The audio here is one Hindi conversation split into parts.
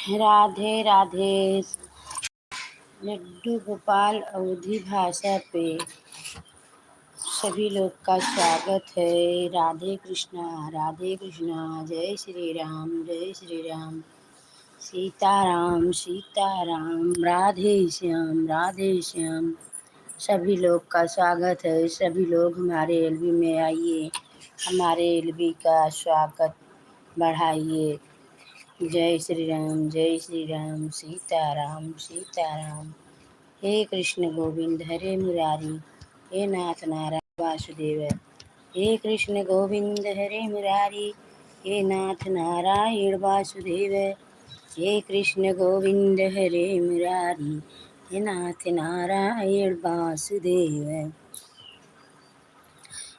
राधे राधे। लड्डू गोपाल अवधी भाषा पे सभी लोग का स्वागत है। राधे कृष्णा, जय श्री राम, जय श्री राम। सीताराम सीताराम, राधे श्याम। सभी लोग का स्वागत है। सभी लोग हमारे एलबी में आइए, हमारे एलबी का स्वागत बढ़ाइए। जय श्री राम, जय श्री राम। सीताराम सीताराम। हे कृष्ण गोविंद हरे मुरारी, हे नाथ नारायण वासुदेव। हे कृष्ण गोविंद हरे मुरारी, हे नाथ नारायण वासुदेव। हे कृष्ण गोविंद हरे मुरारी, हे नाथ नारायण वासुदेव।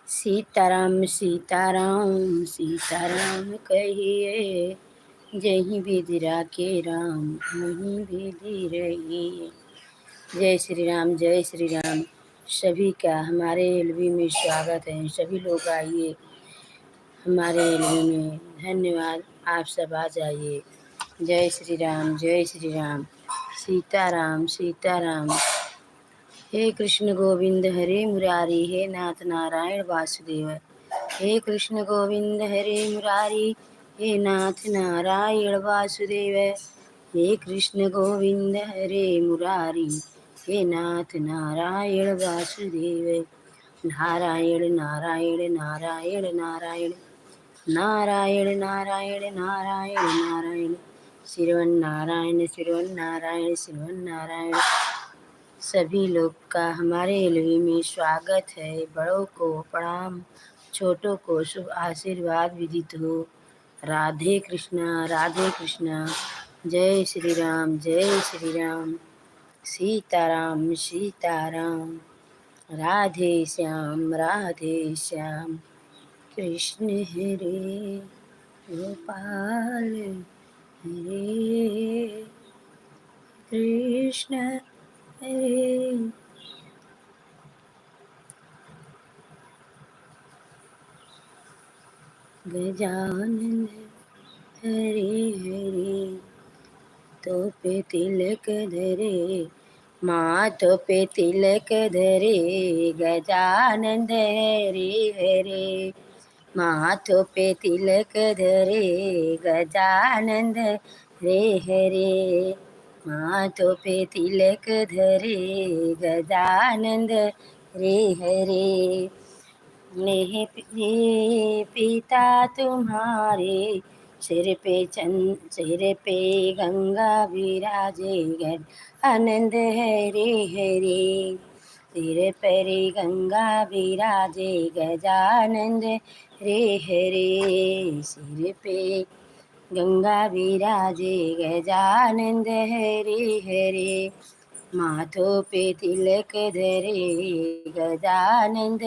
सीताराम सीताराम, सीताराम कहिए, जहीं विधि राखे राम, वहीं विधि रहिए। जय श्री राम, जय श्री राम। सभी का हमारे एलवी में स्वागत है। सभी लोग आइए हमारे एलवी में। धन्यवाद, आप सब आ जाइए। जय श्री राम, जय श्री राम। सीताराम सीताराम। हे कृष्ण गोविंद हरे मुरारी, हे नाथ नारायण वासुदेव। हे कृष्ण गोविंद हरे मुरारी, हे नाथ नारायण वासुदेव। हे कृष्ण गोविंद हरे मुरारी, हे नाथ नारायण वासुदेव। नारायण नारायण नारायण नारायण, नारायण नारायण नारायण नारायण। श्रीमन्नारायण श्रीमन्नारायण श्रीमन्नारायण। सभी लोग का हमारे एलवी में स्वागत है। बड़ों को प्रणाम, छोटों को शुभ आशीर्वाद विदित हो। राधे कृष्णा, राधे कृष्णा। जय श्री राम, जय श्री राम। सीताराम सीताराम। राधे श्याम, राधे श्याम। कृष्ण हरे गोपाल हरे कृष्ण हरे। गजानन हरे हरे, तो पे तिलक धरे, माथो पे तिलक धरे। गजानन हरे हरे, माथो पे तिलक धरे। गजानन हरे हरे, माथो पे तिलक धरे। गजानन हरे हरे। मेरे पिता तुम्हारे सिर पे गंगा विराजे। गजानंद हरे हरे, सिर पर गंगा विराजे। गजानंद हरे हरे, सिर पे गंगा विराजे। गजानंद हरे हरे, माथो पे तिलक धरे। गजानंद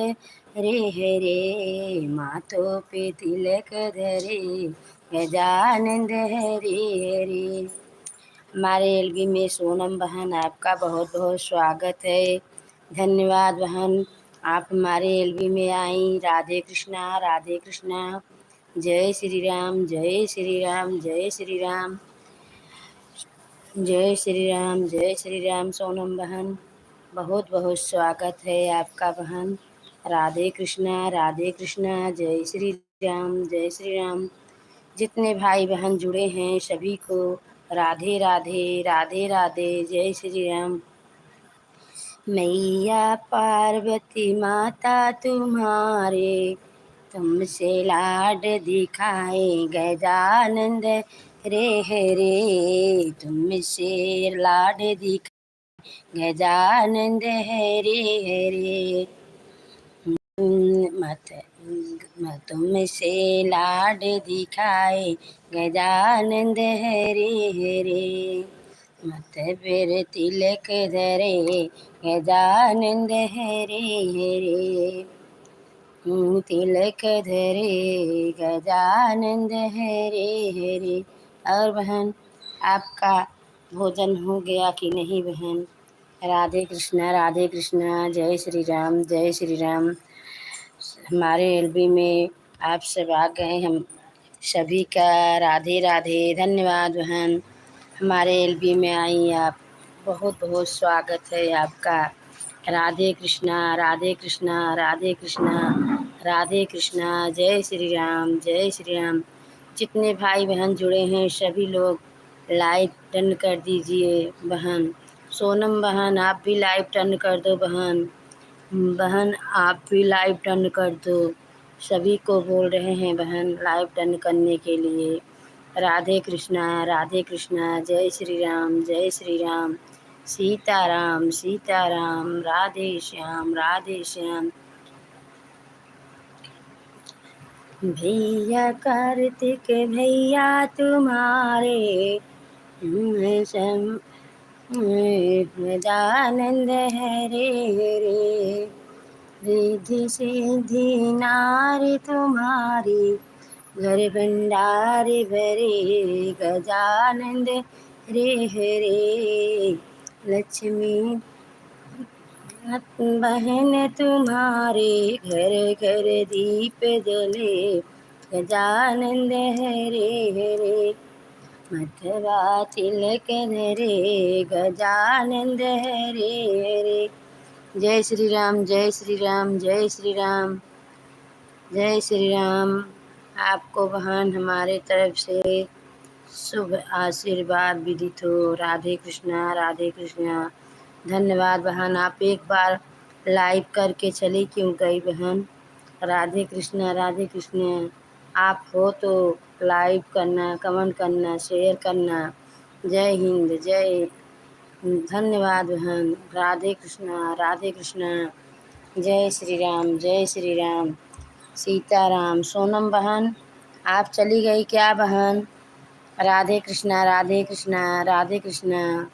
हरे हरे, माथो पे तिलक धरे। गजानंद हरे हरे। हमारे एलबी में सोनम बहन, आपका बहुत बहुत स्वागत है। धन्यवाद बहन, आप हमारे एलबी में आई। राधे कृष्णा, राधे कृष्णा। जय श्री राम, जय श्री राम, जय श्री राम। जय श्री राम, जय श्री राम। सोनम बहन, बहुत बहुत स्वागत है आपका बहन। राधे कृष्णा, राधे कृष्णा। जय श्री राम, जय श्री राम। जितने भाई बहन जुड़े हैं सभी को राधे राधे, राधे राधे, जय श्री राम। मैया पार्वती माता तुम्हारे, तुमसे लाड दिखाए। गजानंद रे हरे, तुमसे लाड दिखाए। गजानंद हरे हरे, मत तुमसे लाड दिखाए। गजानंद हरे हरे, मत पर तिलक धरे। गजानंद हरे हरे, तिलक धरे। गजानंद हरे हरे। और बहन, आपका भोजन हो गया कि नहीं बहन? राधे कृष्णा, राधे कृष्णा। जय श्री राम, जय श्री राम। हमारे एलबी में आप सब आ गए, हम सभी का राधे राधे। धन्यवाद बहन, हमारे एलबी में आई आप। बहुत बहुत स्वागत है आपका। राधे कृष्णा, राधे कृष्णा, राधे कृष्णा, राधे कृष्णा। जय श्री राम, जय श्री राम। जितने भाई बहन जुड़े हैं सभी लोग लाइव टर्न कर दीजिए बहन। सोनम बहन आप भी लाइव टर्न कर दो बहन। बहन आप भी लाइव टर्न कर दो। सभी को बोल रहे हैं बहन लाइव टर्न करने के लिए। राधे कृष्णा, राधे कृष्णा। जय श्री राम, जय श्री राम। सीताराम, सीताराम। राधे श्याम, राधे श्याम। भैया कार्तिक भैया तुम्हारे सम सदानंद है रे। रिद्धि सिद्धि नारी तुम्हारी घर भंडार भरे गजानंद रे हरे। लक्ष्मी बहन तुम्हारे घर घर दीप जले गजानंद हरे हरे। मथुरा तिलक धरे गजानंद हरे हरे। जय श्री राम, जय श्री राम, जय श्री राम, जय श्री राम। आपको बहन हमारे तरफ से शुभ आशीर्वाद विदित हो। राधे कृष्णा, राधे कृष्णा। धन्यवाद बहन। आप एक बार लाइव करके चली क्यों गई बहन। राधे कृष्णा, राधे कृष्णा। आप हो तो लाइव करना, कमेंट करना, शेयर करना। जय हिंद, जय। धन्यवाद बहन। राधे कृष्णा, राधे कृष्णा। जय श्री राम, जय श्री राम। सीताराम। सोनम बहन आप चली गई क्या बहन। राधे कृष्णा, राधे कृष्णा, राधे कृष्णा।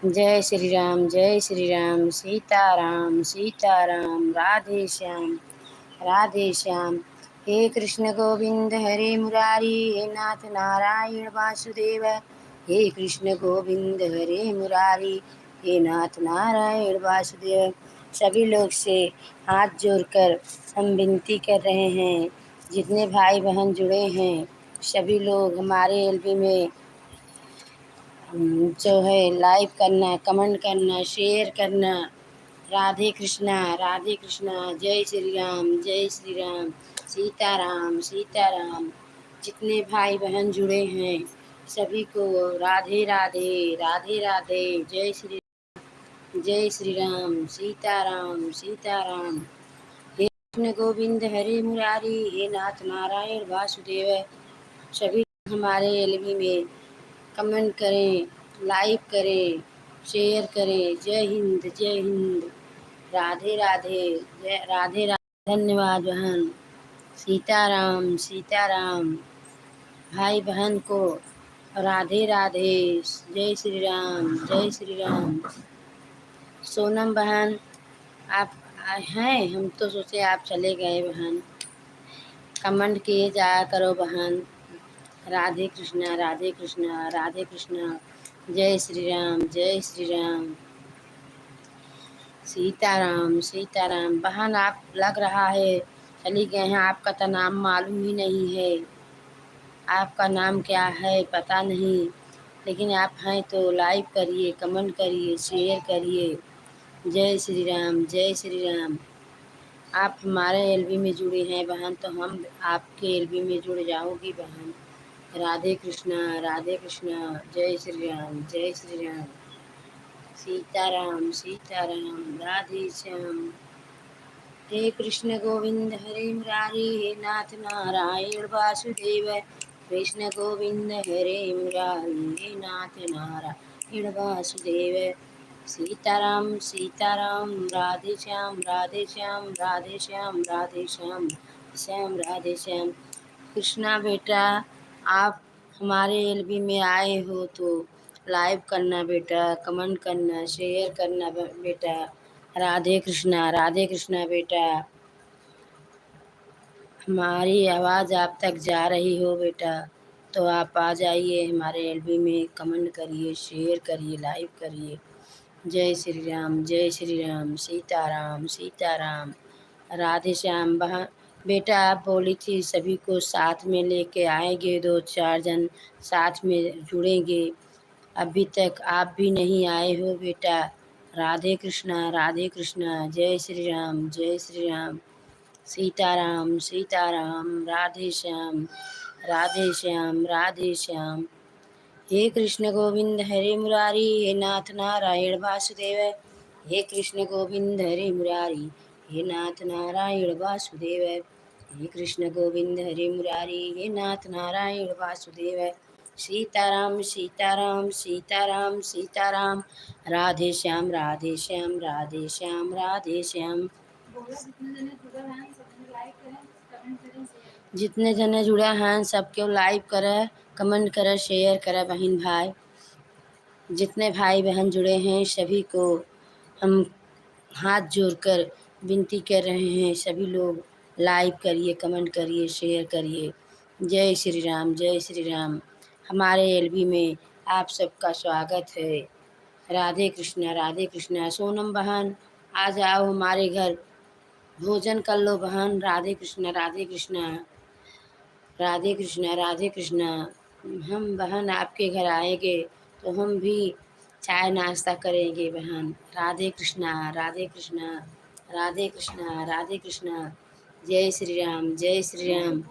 जय श्री राम, जय श्री राम। सीताराम, सीताराम। राधे श्याम, राधे श्याम। हे कृष्ण गोविंद हरे मुरारी, हे नाथ नारायण वासुदेव। हे कृष्ण गोविंद हरे मुरारी, हे नाथ नारायण वासुदेव। सभी लोग से हाथ जोड़कर हम विनती कर रहे हैं। जितने भाई बहन जुड़े हैं सभी लोग हमारे एलबी में जो है लाइक करना, कमेंट करना, शेयर करना। राधे कृष्णा, राधे कृष्णा। जय श्री राम, जय श्री राम। सीताराम, सीताराम। जितने भाई बहन जुड़े हैं सभी को राधे राधे, राधे राधे। जय श्री राम। सीताराम, सीताराम। हे कृष्ण गोविंद हरे मुरारी, हे नाथ नारायण वासुदेव। सभी हमारे एलबी में कमेंट करें, लाइक करें, शेयर करें। जय हिंद, जय हिंद। राधे राधे, जय राधे राधे। धन्यवाद बहन। सीताराम, सीताराम। भाई बहन को राधे राधे। जय श्री राम, जय श्री राम। सोनम बहन आप हैं, हम तो सोचे आप चले गए बहन। कमेंट किए जाया करो बहन। राधे कृष्णा, राधे कृष्णा, राधे कृष्णा। जय श्री राम, जय श्री राम। सीताराम, सीताराम। बहन आप लग रहा है चली गए हैं, आपका तो नाम मालूम ही नहीं है। आपका नाम क्या है पता नहीं, लेकिन आप हैं तो लाइक करिए, कमेंट करिए, शेयर करिए। जय श्री राम, जय श्री राम। आप हमारे एलबी में जुड़े हैं बहन तो हम आपके एलबी में जुड़ जाओगी बहन। राधे कृष्णा, राधे कृष्णा। जय श्री राम, जय श्री राम। सीताराम, सीताराम। राधे श्याम। हे कृष्ण गोविंद हरे मुरारी, हे नाथ नारायण वासुदेव। कृष्ण गोविंद हरे मुरारी, हे नाथ नारायण वासुदेव। सीताराम, सीताराम। राधे श्याम, राधे श्याम, राधे श्याम, राधे श्याम। श्याम राधे श्याम। कृष्णा बेटा आप हमारे एलबी में आए हो तो लाइव करना बेटा, कमेंट करना, शेयर करना बेटा। राधे कृष्णा, राधे कृष्णा बेटा। हमारी आवाज़ आप तक जा रही हो बेटा तो आप आ जाइए हमारे एलबी में, कमेंट करिए, शेयर करिए, लाइव करिए। जय श्री राम, जय श्री राम। सीताराम, सीताराम। राधे श्याम। बहन बेटा आप बोली थी सभी को साथ में लेके आएंगे, दो चार जन साथ में जुड़ेंगे। अभी तक आप भी नहीं आए हो बेटा। राधे कृष्णा जय श्री राम जय श्री राम। सीताराम सीताराम राधे श्याम राधे श्याम। हे कृष्ण गोविंद हरे मुरारी हे नाथ नारायण वासुदेव। हे कृष्ण गोविंद हरे मुरारी हे नाथ नारायण वासुदेव। हे कृष्ण गोविंद हरे मुरारी हे नाथ नारायण वासुदेव। सीताराम सीताराम सीताराम सीताराम। राधे श्याम राधे श्याम राधे श्याम राधे श्याम। जितने जने जुड़ा हैं सबके लाइक करे, कमेंट करे, शेयर करे बहन भाई। जितने भाई बहन जुड़े हैं सभी को हम हाथ जोड़कर विनती कर रहे हैं, सभी लोग लाइक करिए, कमेंट करिए, शेयर करिए। जय श्री राम जय श्री राम। हमारे एलबी में आप सबका स्वागत है। राधे कृष्णा। सोनम बहन आ जाओ हमारे घर, भोजन कर लो बहन। राधे कृष्णा राधे कृष्णा राधे कृष्णा राधे कृष्णा। हम बहन आपके घर आएंगे तो हम भी चाय नाश्ता करेंगे बहन। राधे कृष्णा राधे कृष्णा राधे कृष्णा राधे कृष्णा। जय श्री राम जय श्री राम।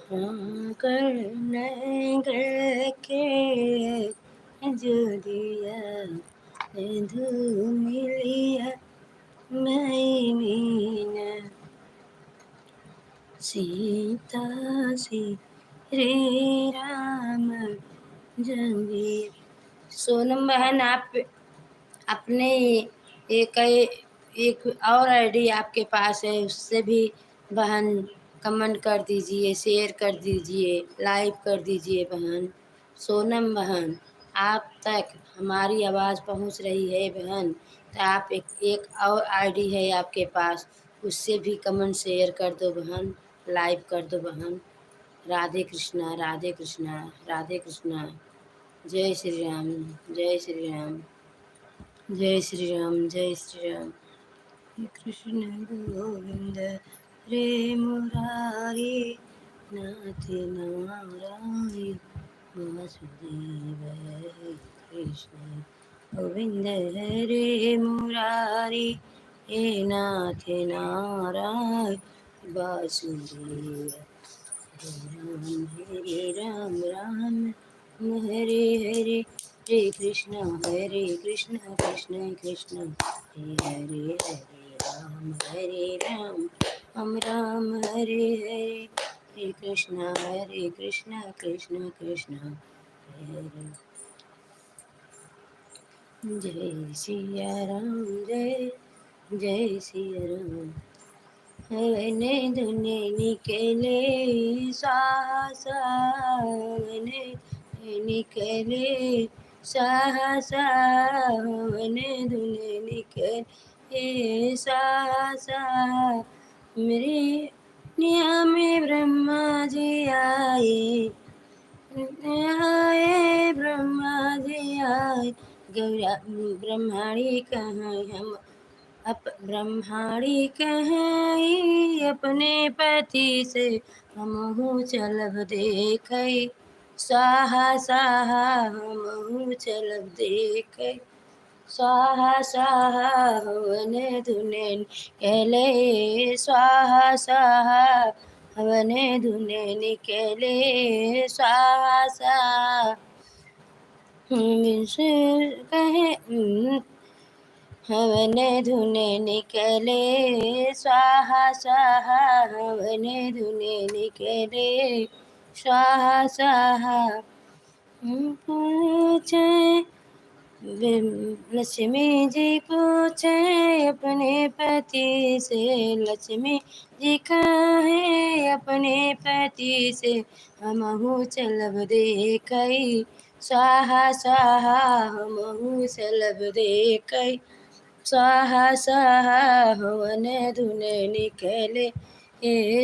हाँ करने के जो दिया धूमिलिया मैं मीना सीता श्री राम जंगी। सोनम बहन आप अपने एक और आईडी आपके पास है, उससे भी बहन कमेंट कर दीजिए, शेयर कर दीजिए, लाइक कर दीजिए बहन। सोनम बहन आप तक हमारी आवाज़ पहुंच रही है बहन, तो आप एक और आईडी है आपके पास, उससे भी कमेंट शेयर कर दो बहन, लाइक कर दो बहन। राधे कृष्णा राधे कृष्णा राधे कृष्णा। जय श्री राम जय श्री राम जय श्री राम जय श्री राम। हे कृष्ण गोविंद रे मुरारी नाथ नारायण वासुदेव। कृष्ण गोविंद हरे मुरारी हे नाथ नारायण वासुदेव। हरे राम राम हरे हरे हरे कृष्ण कृष्ण कृष्ण हरे हरे हरे राम राम हरे हरे हरे कृष्ण कृष्ण कृष्ण हरे हरे। जय सिया राम जय जय सिया राम। हवने धुने निकले साहसा हवने निकले साहसा हवने धुने निकले साहसा। मेरे निया में ब्रह्मा जी आए आए ब्रह्मा जी आए। गौरा ब्रह्माणी कहाँ हम ब्रह्माणी कहाई अपने पति से हमहु चलब देख। स्वाहा स्वाहा हमहु चलब देख। स्वाहा स्वाहा हवन धुने निकले स्वाहा स्वाहा हवन धुने निकले स्वाहा स्वाहा। कहे हवन धुने निकले स्वाहा स्वाहा हवन धुने निकले स्वाहा स्वाहा। पूछे लक्ष्मी जी पूछे अपने पति से लक्ष्मी जी कहे अपने पति से हमहु चलब देख। स्वाहा स्वाहा हमहु चलब देख। स्वाहा स्वाहा हवन धुने निकले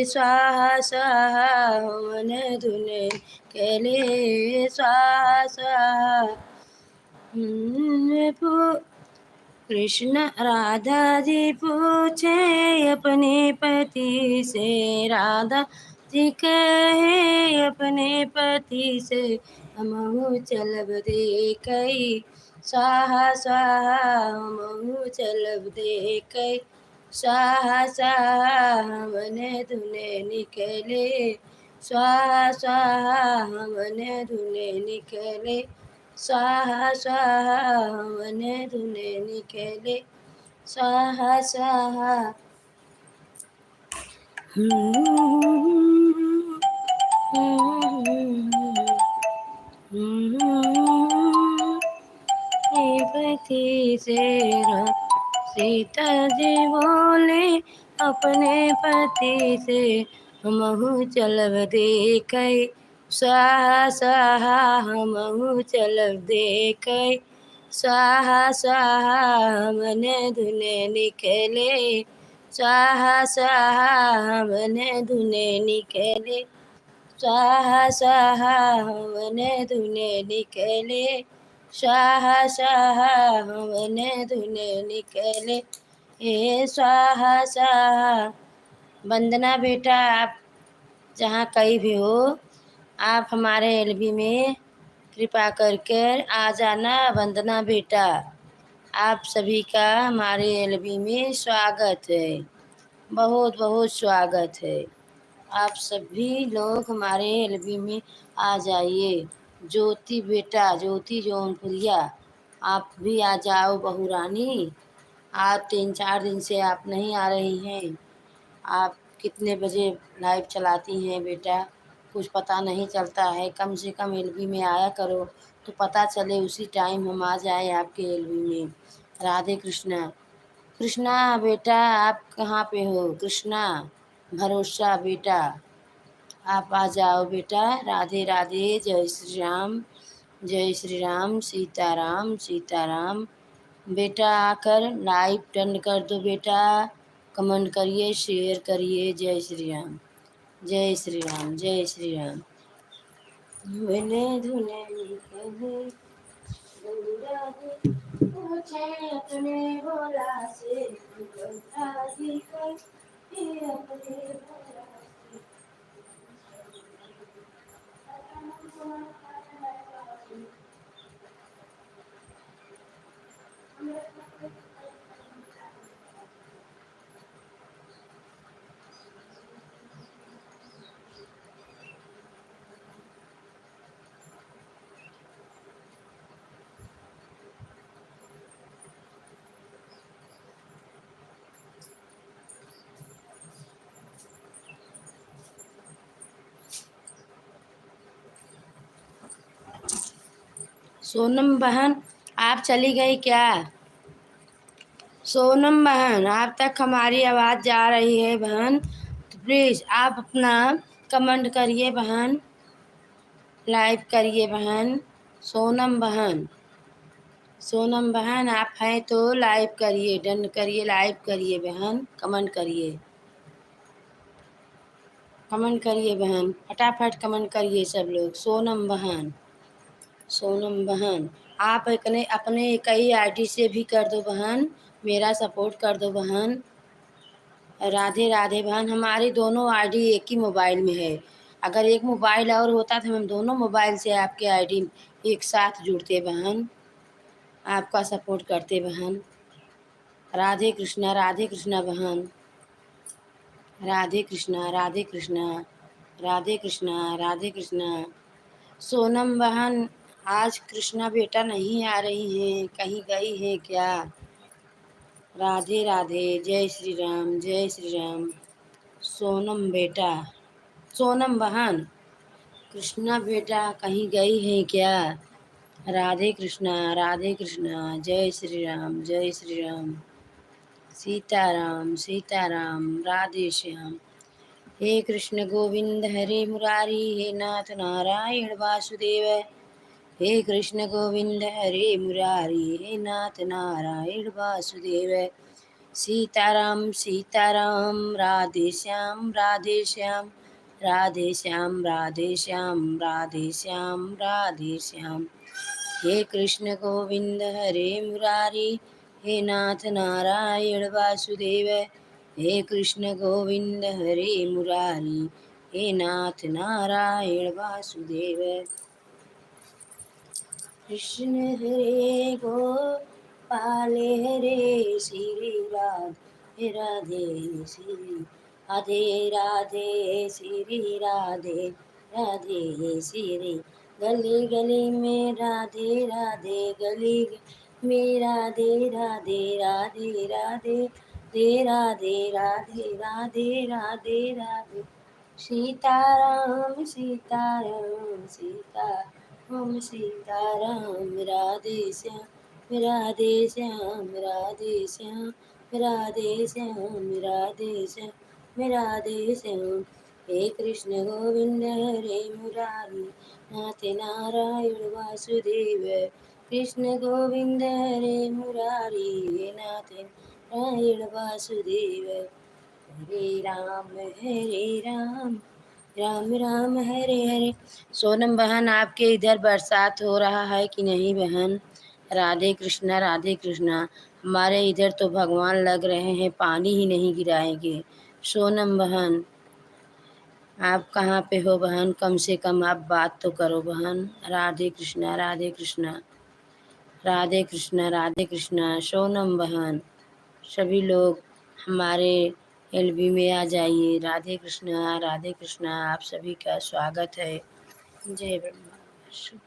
स्वाहा स्वाहा हवन धुने निकले स्वाहा स्वाहा। कृष्ण राधा जी पूछे अपने पति से राधा जी कहे अपने पति से हमहु चलब देखई, स्वाहा स्वाहा हमहु चलब देखई, स्वाहा स्वाहा हमने धुने निकले, स्वाहा स्वाहा हमने धुने निकले, स्वाहा स्वाहा हमने धुने निकले, स्वाहा स्वाहा। पति से सीता जी बोले अपने पति से हमहु चलब देखई, स्वाहा स्वाहा हमहु चलब देखई, स्वाहा स्वाहा हमने धुने निकले, स्वाहा स्वाहा हमने धुने निकले, स्वाहा स्वाहा हमने धुने निकले, स्वाहा स्वाहा हमने धुने निकले, हे स्वाहा स्वाहा। वंदना बेटा, आप जहाँ कहीं भी हो, आप हमारे एलबी में कृपा करके आ जाना। वंदना बेटा, आप सभी का हमारे एलबी में स्वागत है, बहुत बहुत स्वागत है। आप सभी लोग हमारे एलबी में आ जाइए। ज्योति बेटा, ज्योति जौनपुरिया, आप भी आ जाओ। बहू रानी, आज 3-4 दिन से आप नहीं आ रही हैं। आप कितने बजे लाइव चलाती हैं बेटा, कुछ पता नहीं चलता है। कम से कम एलबी में आया करो तो पता चले, उसी टाइम हम आ जाए आपके एलबी में। राधे कृष्णा। कृष्णा बेटा, आप कहाँ पे हो? कृष्णा भरोसा बेटा, आप आ जाओ बेटा। राधे राधे, जय श्री राम, जय श्री राम, सीताराम सीताराम। बेटा आकर लाइव टर्न कर दो बेटा, कमेंट करिए, शेयर करिए। जय श्री राम, जय श्री राम, जय श्री राम। मैंने धुने निकले पूछे अपने भोला से, अपने भोला सोनम बहन, आप चली गई क्या? सोनम बहन, आप तक हमारी आवाज़ जा रही है बहन, तो प्लीज़ आप अपना कमेंट करिए बहन, लाइव करिए बहन। सोनम बहन, सोनम बहन आप हैं तो लाइव करिए, डन करिए, लाइव करिए बहन, कमेंट करिए, कमेंट करिए बहन, फटाफट कमेंट करिए सब लोग। सोनम बहन, सोनम बहन, आप अपने अपने कई आईडी से भी कर दो बहन, मेरा सपोर्ट कर दो बहन। राधे राधे बहन, हमारी दोनों आईडी एक ही मोबाइल में है। अगर एक मोबाइल और होता तो हम दोनों मोबाइल से आपके आईडी एक साथ जुड़ते बहन, आपका सपोर्ट करते बहन। राधे कृष्णा बहन, राधे कृष्णा, राधे कृष्णा, राधे कृष्णा, राधे कृष्णा। सोनम बहन, आज कृष्णा बेटा नहीं आ रही हैं, कहीं गई हैं क्या? राधे राधे, जय श्री राम, जय श्री राम। सोनम बेटा, सोनम बहन, कृष्णा बेटा कहीं गई हैं क्या? राधे कृष्णा, जय श्री राम, जय श्री राम। सीताराम सीताराम, राधे श्याम। हे कृष्ण गोविंद हरे मुरारी, हे नाथ नारायण वासुदेव। हे कृष्ण गोविंद हरे मुरारी, हे नाथ नारायण वासुदेव। सीताराम सीताराम, राधे श्याम राधे श्याम, राधे श्याम राधे श्याम, राधे श्याम राधे श्याम। हे कृष्ण गोविंद हरे मुरारी, हे नाथ नारायण वासुदेव। हे कृष्ण गोविंद हरे मुरारी, हे नाथ नारायण वासुदेव। कृष्ण हरे गोपाल हरे श्री राधे राधे श्री राधे राधे श्री राधे राधे श्री गली गली में राधे राधे गली में राधे राधे राधे राधे राधे राधे राधे राधे राधे राधे सीताराम सीताराम सीता ओम सीताराम राधे श्याम राधे श्याम राधे श्याम राधे श्याम राधे श्याम राधे श्याम। हे कृष्ण गोविंद हरे मुरारी नाथ नारायण वासुदेव। कृष्ण गोविंद हरे मुरारी हे नाथ नारायण वासुदेव। हरे राम राम राम हरे हरे। सोनम बहन, आपके इधर बरसात हो रहा है कि नहीं बहन? राधे कृष्णा राधे कृष्णा। हमारे इधर तो भगवान लग रहे हैं, पानी ही नहीं गिराएंगे। सोनम बहन, आप कहाँ पे हो बहन? कम से कम आप बात तो करो बहन। राधे कृष्णा राधे कृष्णा राधे कृष्णा राधे कृष्णा। सोनम बहन, सभी लोग हमारे एलबी में आ जाइए। राधे कृष्णा आप सभी का स्वागत है। जय ब्रह्मा विष्णु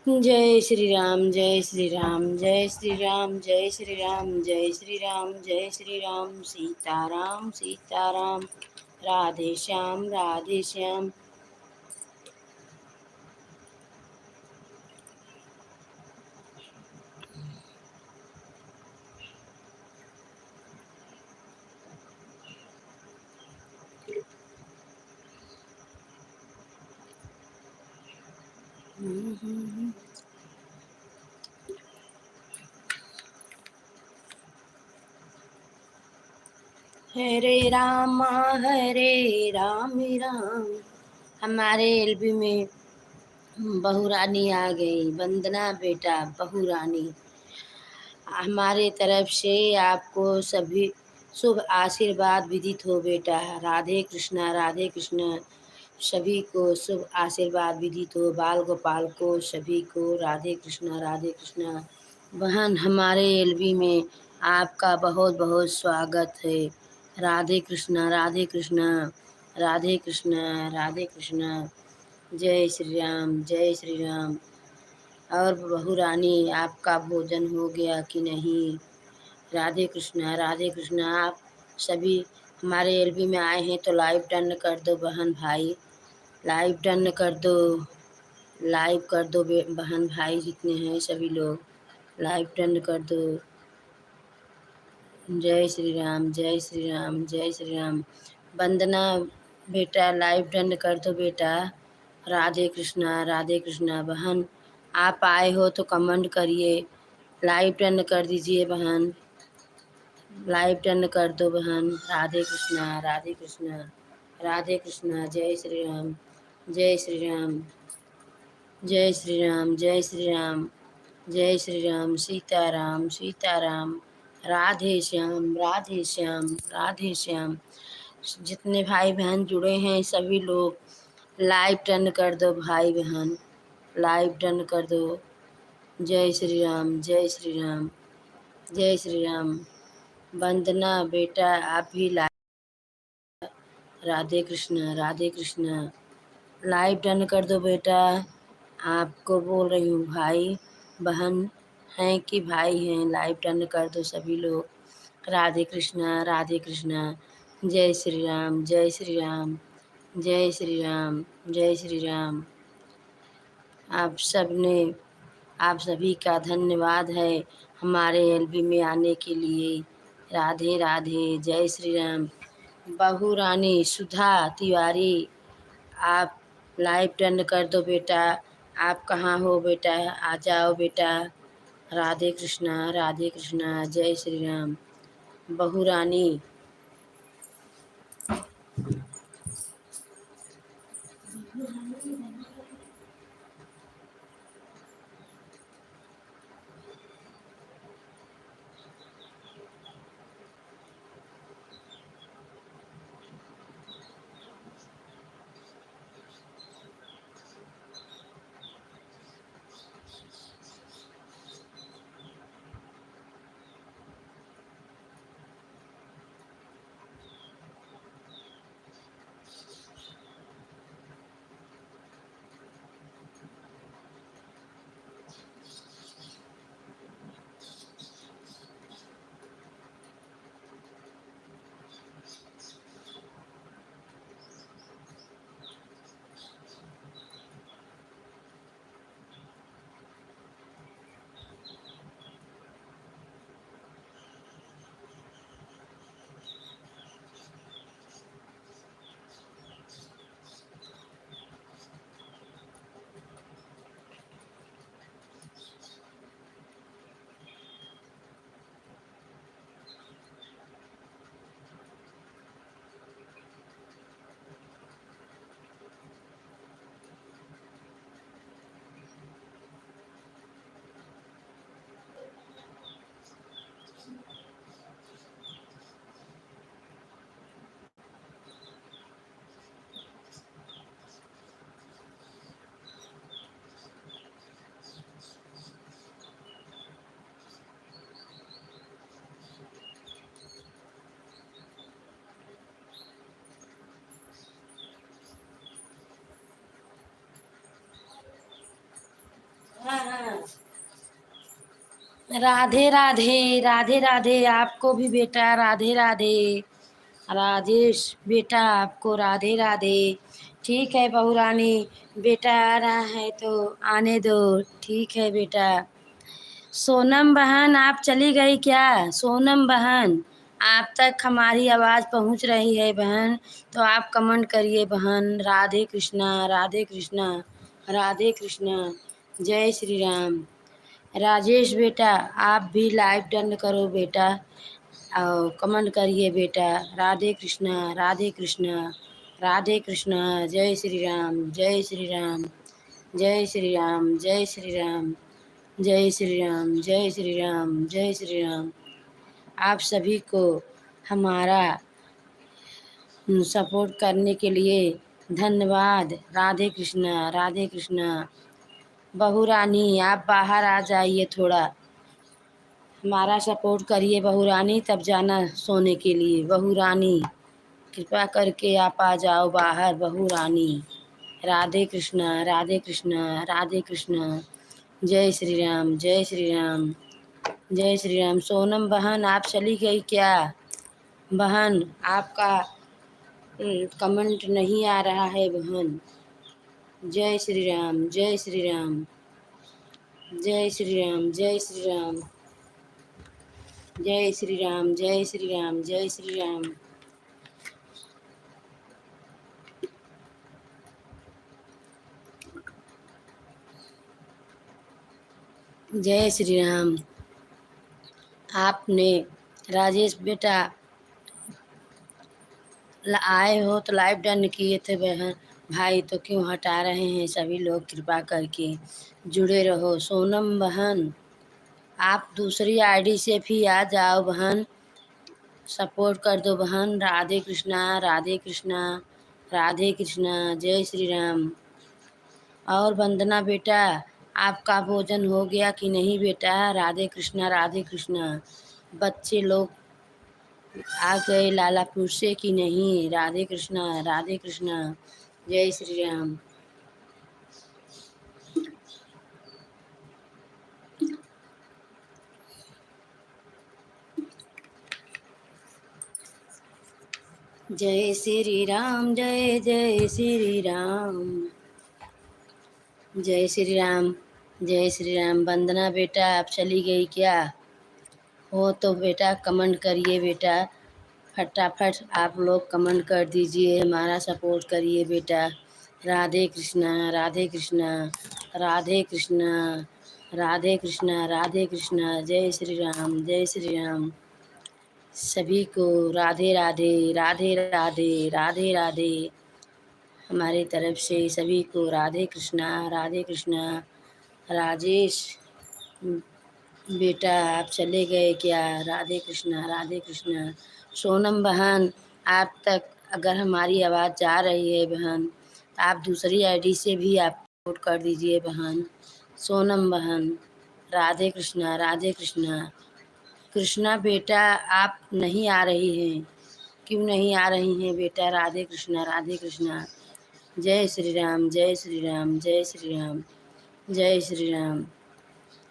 जय श्री राम जय श्री राम जय श्री राम जय श्री राम जय श्री राम जय श्री राम। सीताराम सीताराम राधे श्याम राधे श्याम। हरे राम राम। हमारे एलबी में बहू रानी आ गई। वंदना बेटा बहू रानी, हमारे तरफ से आपको सभी शुभ आशीर्वाद विदित हो बेटा। राधे कृष्णा सभी को शुभ आशीर्वाद विदित हो। बाल गोपाल को सभी को राधे कृष्णा। बहन, हमारे एलबी में आपका बहुत बहुत स्वागत है। राधे कृष्णा राधे कृष्णा राधे कृष्णा राधे कृष्णा। जय श्री राम जय श्री राम। और बहू रानी, आपका भोजन हो गया कि नहीं? राधे कृष्णा आप सभी हमारे एलबी में आए हैं तो लाइव डन कर दो बहन भाई। लाइव डन कर दो, लाइव कर दो बहन भाई, जितने हैं सभी लोग लाइव डन कर दो। जय श्री राम जय श्री राम जय श्री राम। वंदना बेटा लाइव डन कर दो बेटा। राधे कृष्णा बहन, आप आए हो तो कमेंट करिए। लाइव डन कर दीजिए बहन, लाइव डन कर दो बहन। राधे कृष्णा राधे कृष्णा। जय श्री राम जय श्री राम जय श्री राम जय श्री राम जय श्री राम। सीताराम सीताराम राधे श्याम राधे श्याम राधे श्याम। जितने भाई बहन जुड़े हैं सभी लोग लाइव टर्न कर दो भाई बहन, लाइव टर्न कर दो। जय श्री राम जय श्री राम जय श्री राम। वंदना बेटा आप भी live. Radhe Krishna live turn कर दो बेटा। आपको बोल रही हूँ भाई बहन हैं कि भाई हैं, लाइव टर्न कर दो सभी लोग। राधे कृष्णा। जय श्री राम जय श्री राम जय श्री राम जय श्री राम। आप सब ने, आप सभी का धन्यवाद है हमारे एलबी में आने के लिए। राधे राधे जय श्री राम। बहू रानी सुधा तिवारी, आप लाइव टर्न कर दो बेटा। आप कहाँ हो बेटा, आ जाओ बेटा। राधे कृष्णा, जय श्री राम। बहू रानी। राधे राधे, राधे राधे आपको भी बेटा, राधे राधे। राजेश बेटा आपको राधे राधे। ठीक है बहू रानी, बेटा आ रहा है तो आने दो। ठीक है बेटा। सोनम बहन आप चली गई क्या? सोनम बहन, आप तक हमारी आवाज़ पहुंच रही है बहन, तो आप कमेंट करिए बहन। राधे कृष्णा, राधे कृष्णा, राधे कृष्णा, जय श्री राम। राजेश बेटा आप भी लाइव डन करो बेटा, और कमेंट करिए बेटा। राधे कृष्णा, राधे कृष्णा, राधे कृष्णा, जय श्री राम, जय श्री राम, जय श्री राम, जय श्री राम, जय श्री राम, जय श्री राम, जय श्री राम। आप सभी को हमारा सपोर्ट करने के लिए धन्यवाद। राधे कृष्णा, राधे कृष्णा। बहू रानी आप बाहर आ जाइए थोड़ा, हमारा सपोर्ट करिए बहू रानी, तब जाना सोने के लिए। बहू रानी कृपा करके आप आ जाओ बाहर बहू रानी। राधे कृष्णा, राधे कृष्णा, राधे कृष्णा, जय श्री राम, जय श्री राम, जय श्री राम। सोनम बहन आप चली गई क्या? बहन आपका कमेंट नहीं आ रहा है बहन। जय श्री राम, जय श्री राम, जय श्री राम, जय श्री राम, जय श्री राम, जय श्री राम, जय श्री राम। जय श्री राम। आपने राजेश बेटा आए हो तो लाइव डन किए थे बहन भाई, तो क्यों हटा रहे हैं? सभी लोग कृपा करके जुड़े रहो। सोनम बहन आप दूसरी आईडी से भी आ जाओ बहन, सपोर्ट कर दो बहन। राधे कृष्णा, राधे कृष्णा, राधे कृष्णा, जय श्री राम। और वंदना बेटा आपका भोजन हो गया कि नहीं बेटा? राधे कृष्णा, राधे कृष्णा। बच्चे लोग आ गए लालापुर से कि नहीं? राधे कृष्णा, राधे कृष्णा, जय श्री राम। जय श्री राम, जय जय श्री राम, जय श्री राम, जय श्री राम। वंदना बेटा आप चली गई क्या? हो तो बेटा कमेंट करिए बेटा, फटाफट आप लोग कमेंट कर दीजिए, हमारा सपोर्ट करिए बेटा। राधे कृष्णा, राधे कृष्णा, राधे कृष्णा राधे कृष्णा राधे कृष्णा। जय श्री राम जय श्री राम। सभी को राधे राधे राधे राधे राधे राधे। हमारे तरफ से सभी को राधे कृष्णा राधे कृष्णा। राजेश बेटा आप चले गए क्या? राधे कृष्णा राधे कृष्णा। सोनम बहन, आप तक अगर हमारी आवाज़ जा रही है बहन, तो आप दूसरी आईडी से भी आप सपोर्ट कर दीजिए बहन। सोनम बहन, राधे कृष्णा राधे कृष्णा। कृष्णा बेटा आप नहीं आ रही हैं, क्यों नहीं आ रही हैं बेटा? राधे कृष्णा राधे कृष्णा। जय श्री राम जय श्री राम जय श्री राम जय श्री राम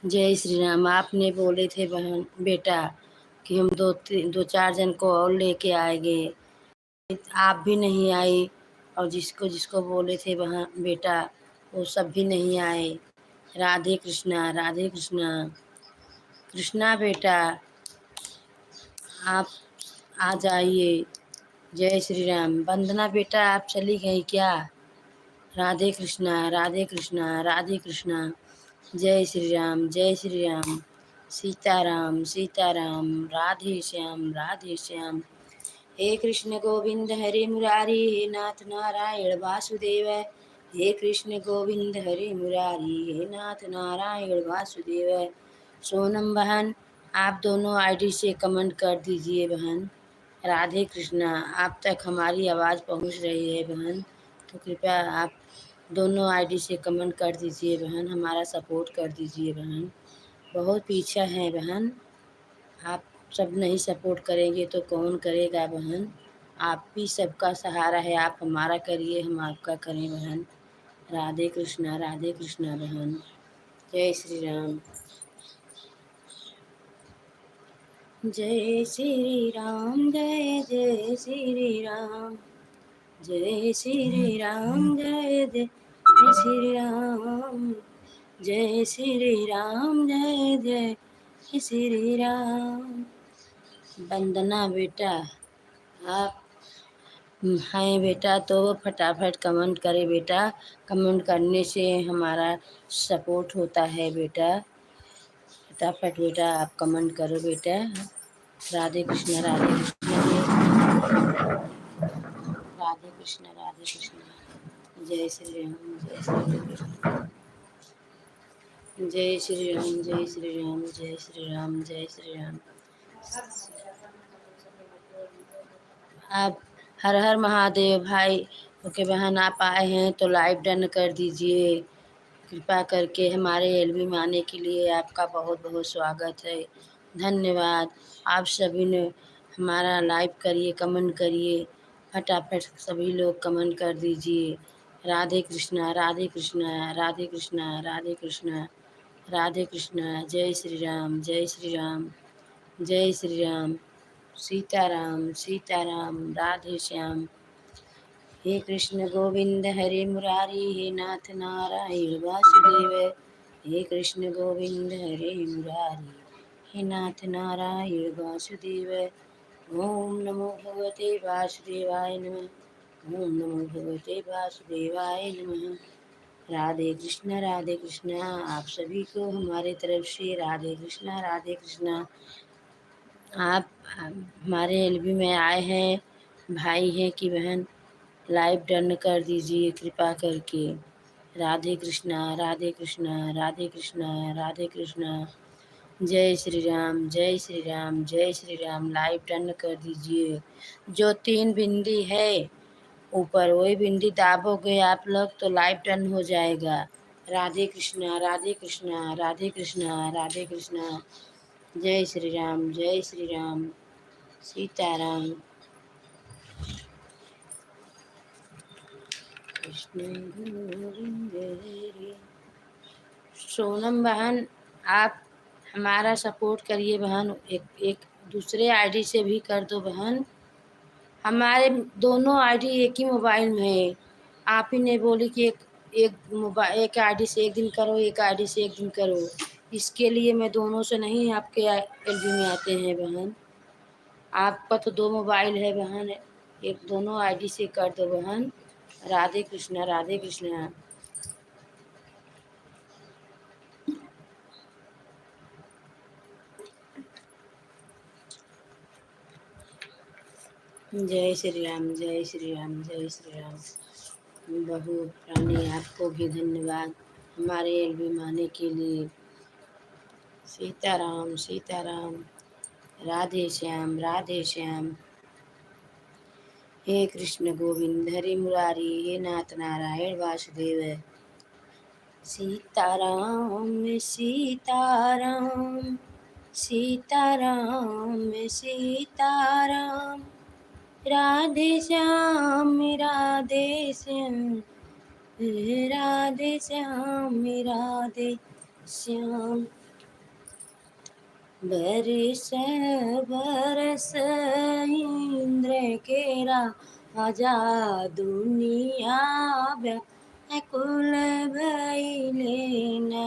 जय श्री राम। आपने बोले थे बहन बेटा कि हम दो चार जन को और लेके आएंगे, आप भी नहीं आई। और जिसको जिसको बोले थे बहन बेटा, वो सब भी नहीं आए। राधे कृष्णा राधे कृष्णा। कृष्णा बेटा आप आ जाइए। जय श्री राम। वंदना बेटा आप चली गई क्या? राधे कृष्णा राधे कृष्णा राधे कृष्णा। जय श्री राम जय श्री राम। सीताराम सीताराम। राधे श्याम राधे श्याम। हे कृष्ण गोविंद हरे मुरारी, हे नाथ नारायण वासुदेव। हे कृष्ण गोविंद हरे मुरारी, हे नाथ नारायण वासुदेव। सोनम बहन, आप दोनों आईडी से कमेंट कर दीजिए बहन। राधे कृष्णा, आप तक हमारी आवाज़ पहुंच रही है बहन, तो कृपया आप दोनों आईडी से कमेंट कर दीजिए बहन, हमारा सपोर्ट कर दीजिए बहन। बहुत पीछे हैं बहन, आप सब नहीं सपोर्ट करेंगे तो कौन करेगा बहन? आप भी सबका सहारा है, आप हमारा करिए हम आपका करें बहन। राधे कृष्णा बहन। जय श्री राम। जय श्री राम जय जय श्री राम। जय श्री राम जय जय श्री राम। जय श्री राम जय जय श्री राम। वंदना बेटा आप हैं बेटा, तो फटाफट कमेंट करें बेटा। कमेंट करने से हमारा सपोर्ट होता है बेटा। फटाफट बेटा आप कमेंट करो बेटा। राधे कृष्ण राधे कृष्ण। राधे कृष्ण राधे कृष्ण। जय श्री राम जय श्री राम। जय श्री राम जय श्री राम जय श्री राम जय श्री राम। आप हर हर महादेव भाई। ओके बहन, आप आए हैं तो लाइव डन कर दीजिए कृपा करके। हमारे एलबी में आने के लिए आपका बहुत बहुत स्वागत है, धन्यवाद। आप सभी ने हमारा लाइव करिए, कमेंट करिए, फटाफट सभी लोग कमेंट कर दीजिए। राधे कृष्णा राधे कृष्णा राधे कृष्णा राधे कृष्णा राधे कृष्णा। जय श्री राम जय श्री राम जय श्री राम। सीताराम सीताराम। राधे श्याम। हे कृष्ण गोविंद हरे मुरारी, हे नाथ नारायण वासुदेव। हे कृष्ण गोविंद हरे मुरारी, हे नाथ नारायण वासुदेव। ओम नमो भगवते वासुदेवाय नमः। ओम नमो भगवते वासुदेवाय नमः। राधे कृष्ण आप सभी को हमारे तरफ से राधे कृष्णा राधे कृष्णा। आप हमारे एलबी में आए हैं, भाई हैं कि बहन, लाइव डन कर दीजिए कृपा करके। राधे कृष्णा राधे कृष्णा राधे कृष्णा राधे कृष्णा। जय श्री राम जय श्री राम जय श्री राम। लाइव डन कर दीजिए। जो 3 बिंदी है ऊपर, वही बिंदी दाबोगे आप लोग तो लाइव डन हो जाएगा। राधे कृष्णा राधे कृष्णा राधे कृष्णा राधे कृष्णा। जय श्री राम जय श्री राम। सीताराम। कृष्ण गोविंद हरे। सोनम बहन, आप हमारा सपोर्ट करिए बहन, एक एक दूसरे आईडी से भी कर दो बहन। हमारे दोनों आईडी एक ही मोबाइल में है। आप ही ने बोली कि एक आईडी से एक दिन करो, एक आईडी से एक दिन करो। इसके लिए मैं दोनों से नहीं आपके एलबी में आते हैं बहन। आपका तो 2 मोबाइल है बहन, एक दोनों आईडी से कर दो बहन। राधे कृष्णा राधे कृष्णा। जय श्री राम, जय श्री राम, जय श्री राम। बहू रानी, आपको भी धन्यवाद हमारे अभिमानी के लिए। सीताराम, सीताराम, राधे श्याम, राधे श्याम। हे कृष्ण गोविंद, हरि मुरारी, हे नाथ नारायण वासुदेव। सीताराम, सीताराम, सीताराम, सीताराम। राधे श्याम, राधे श्याम, राधे श्याम, राधे श्याम। बरस बरस इंद्र केरा आजा दुनिया व्याकुल भइलेना।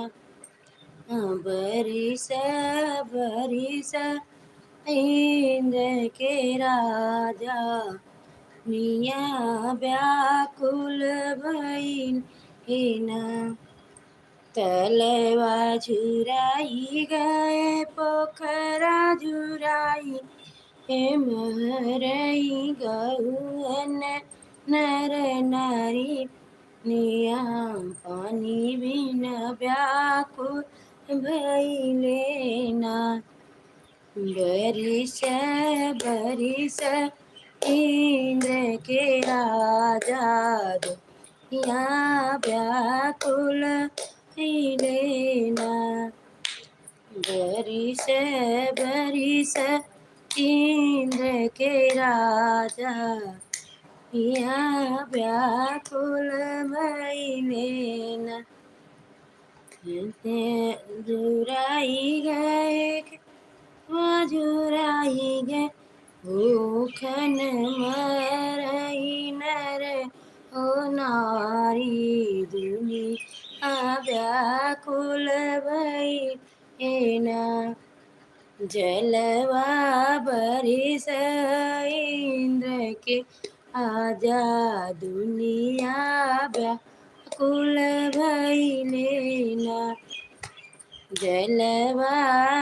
बरिस बरिस इंद्र के राजा मिया व्याकुल भइलेना। तलवा झुराई गए पोखरा झुराई, हे महरई गौअन नर नारी। निया पानी बिना व्याकुल भइलेना। बरिस बरिस इंद्र के राजा या व्याकुल भइलेना। बरिस बरिस इंद्र के राजा या व्याकुल भइलेना। जुराई गए जुराई गए भूखन मरई नर ओ नारी। दुनिया व्याकुल भइलेना। जलवा बरिस इंद्र के आजा दुनिया व्याकुल भइलेना। जलवा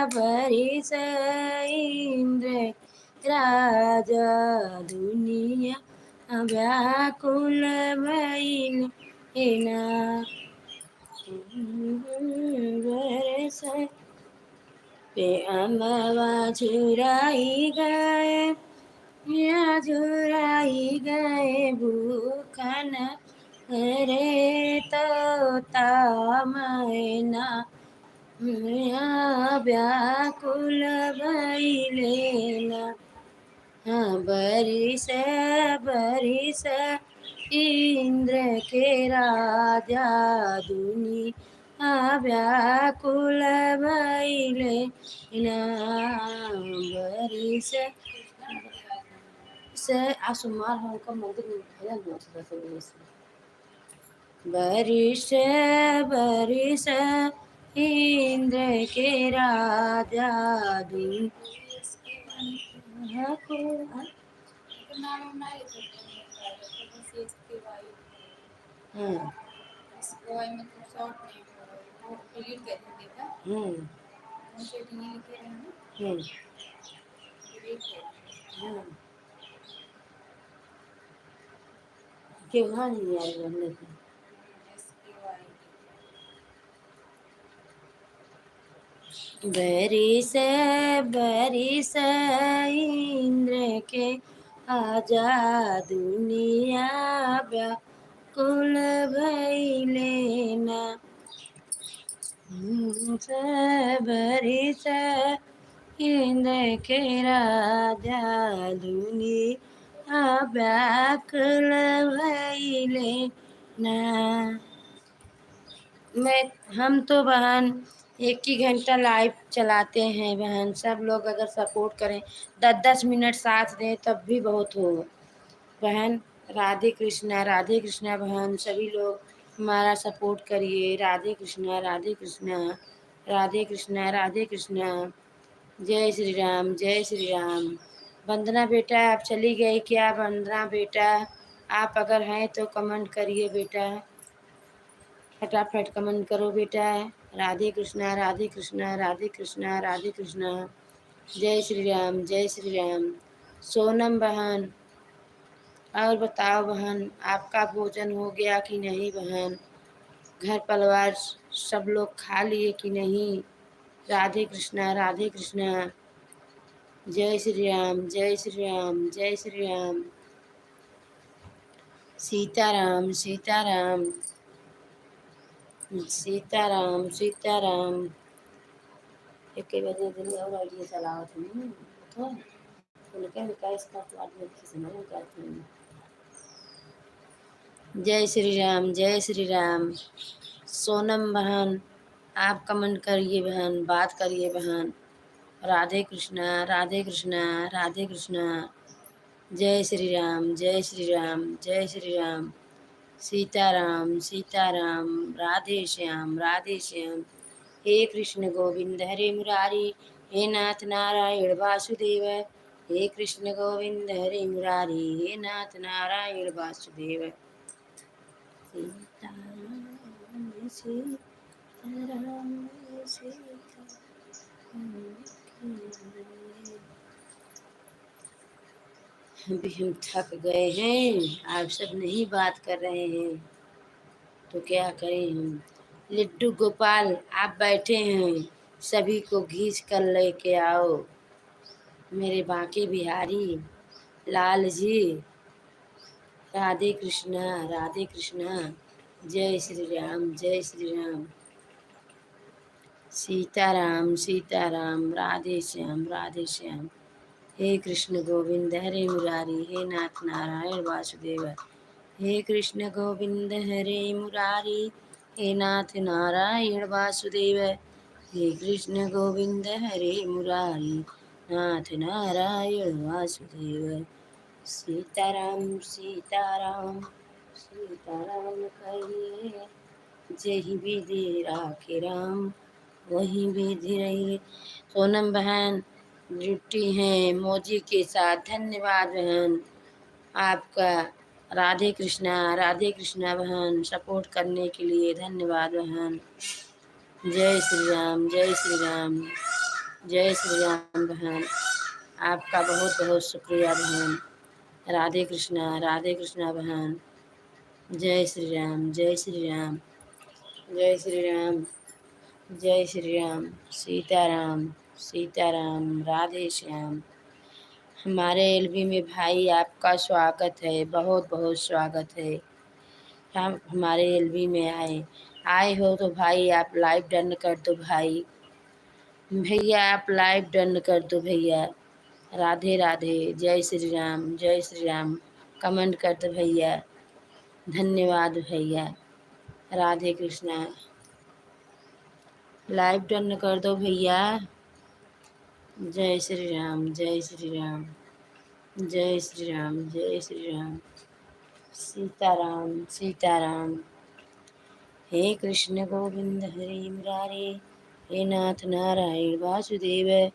बरिस इंद्र राजा दुनिया व्याकुल भइलेना। बरस पे अमवा झुराई गए या झुराई गए भूखन रे तोता मैना। या व्याकुल भइलेना। बरिस बरिस इंद्र के राजा दुनिया व्याकुल भइलेना। बरिस से आसुमार हमको मंदिर में भजन बरिस बरिस इंद्र के राजा दुनिया को। हाँ। हाँ। केव्हा नहीं आई बनने की। बरिस बरिस इंद्र के आजा दुनिया व्याकुल भइलेना। बरिस इंद्र के राजा दुनिया व्याकुल भइलेना। हम तो बहन एक ही घंटा लाइव चलाते हैं बहन। सब लोग अगर सपोर्ट करें 10-10 मिनट साथ दें तब भी बहुत हो बहन। राधे कृष्णा बहन। सभी लोग हमारा सपोर्ट करिए। राधे कृष्णा, राधे कृष्णा, राधे कृष्णा, राधे कृष्णा। जय श्री राम, जय श्री राम। वंदना बेटा आप चली गई क्या? वंदना बेटा आप अगर हैं तो कमेंट करिए बेटा, फटाफट कमेंट करो बेटा। राधे कृष्णा, राधे कृष्णा, राधे कृष्णा, राधे कृष्णा। जय श्री राम, जय श्री राम। सोनम बहन और बताओ बहन, आपका भोजन हो गया कि नहीं बहन? घर परिवार सब लोग खा लिए कि नहीं? राधे कृष्णा, राधे कृष्णा। जय श्री राम, जय श्री राम, जय श्री राम। सीताराम, सीताराम, सीताराम, सीताराम। एक बजे दिन और आइडिया चलाओ तुम तो उनके विकास का तो आदमी किसी करते हैं। जय श्री राम, जय श्री राम। सोनम बहन, आप कमेंट करिए बहन, बात करिए बहन। राधे कृष्णा, राधे कृष्णा, राधे कृष्णा। जय श्री राम, जय श्री राम, जय श्री राम। सीताराम, सीताराम। राधे श्याम, राधे श्याम। हे कृष्ण गोविंद हरे मुरारी, हे नाथ नारायण वासुदेव। हे कृष्ण गोविंद हरे मुरारी, हे नाथ नारायण वासुदेव। सीताराम, सीताराम, सीताराम। अभी हम थक गए हैं, आप सब नहीं बात कर रहे हैं तो क्या करें हम। लिट्टू गोपाल आप बैठे हैं, सभी को घींच कर लेके आओ। मेरे बांके बिहारी लाल जी। राधे कृष्णा, राधे कृष्णा। जय श्री राम, जय श्री राम। सीताराम, सीताराम। राधे श्याम, राधे श्याम। हे कृष्ण गोविंद हरे मुरारी, हे नाथ नारायण वासुदेव। हे कृष्ण गोविंद हरे मुरारी, हे नाथ नारायण वासुदेव। हे कृष्ण गोविंद हरे मुरारी, नाथ नारायण वासुदेव। सीताराम, सीताराम, सीताराम कहिए। जही विधि राखे राम, वही विधि रहिए। सोनम बहन जुटी हैं मौजी के साथ, धन्यवाद बहन आपका। राधे कृष्णा बहन, सपोर्ट करने के लिए धन्यवाद बहन। जय श्री राम, जय श्री राम, जय श्री राम बहन। आपका बहुत बहुत शुक्रिया बहन। राधे कृष्णा बहन। जय श्री राम, जय श्री राम, जय श्री राम, जय श्री राम। सीताराम, सीताराम। राधे श्याम। हमारे एलबी में भाई आपका स्वागत है, बहुत बहुत स्वागत है। हम हमारे एलबी में आए आए हो तो भाई आप लाइव डन कर दो भाई। भैया आप लाइव डन कर दो भैया। राधे राधे, जय श्री राम, जय श्री राम। कमेंट कर दो भैया, धन्यवाद भैया। राधे कृष्णा। लाइव डन कर दो भैया। जय श्री राम, जय श्री राम, जय श्री राम, जय श्री राम। सीताराम, सीताराम। हे कृष्ण गोविंद हरे मुरारे, हे नाथ नारायण वासुदेव।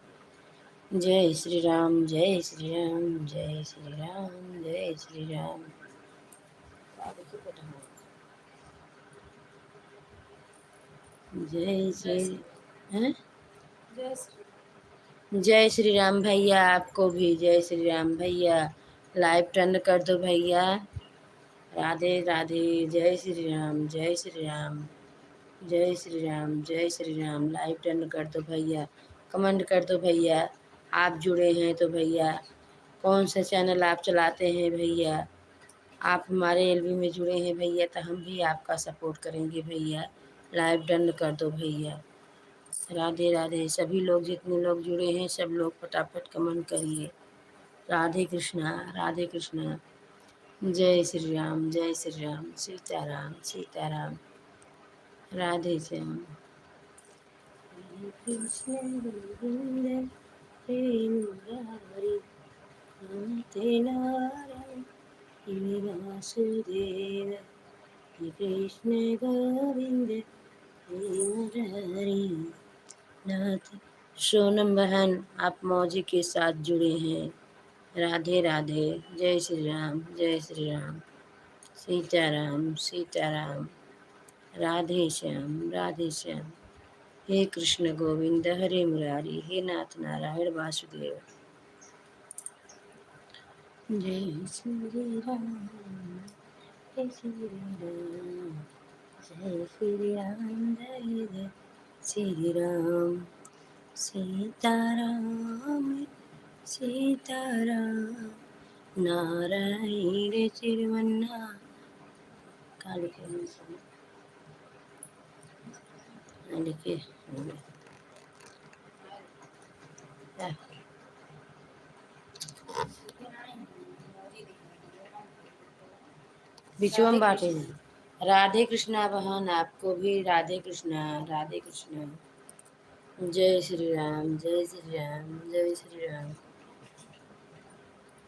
जय श्री राम, जय श्री राम, जय श्री राम, जय श्री राम। जय श्री हैं? जय श्री राम भैया, आपको भी जय श्री राम भैया। लाइव टर्न कर दो भैया। राधे राधे, जय श्री राम, जय श्री राम, जय श्री राम, जय श्री राम। लाइव टर्न कर दो भैया, कमेंट कर दो भैया। आप जुड़े हैं तो भैया, कौन सा चैनल आप चलाते हैं भैया? आप हमारे एलबी में जुड़े हैं भैया तो हम भी आपका सपोर्ट करेंगे भैया। लाइव डन कर दो भैया। राधे राधे, सभी लोग जितने लोग जुड़े हैं सब लोग फटाफट कमेंट करिए। राधे कृष्णा, राधे कृष्णा। जय श्री राम, जय श्री राम। सीताराम, सीताराम। राधे श्याम। हरे कृष्ण गोविंद हरे मुरारी, नाथ नारायण हरे वासुदेव। हरे कृष्ण गोविंद हरे मुरारी, नाथ। सोनम बहन आप मौजी के साथ जुड़े हैं। राधे राधे, जय श्री राम, जय श्री राम। सीताराम, सीताराम। राधे श्याम, राधे श्याम। हे कृष्ण गोविंद हरे मुरारी, हे नाथ नारायण वासुदेव। जय श्री राम, जय श्री राम, जय श्री राम, जय जय श्री राम। सीताराम सीताराम, नारायण तिरुवन्ना काली के लिखे बिचुअम बाटे। राधे कृष्णा बहन, आपको भी राधे कृष्णा, राधे कृष्णा। जय श्री राम, जय श्री राम, जय श्री राम।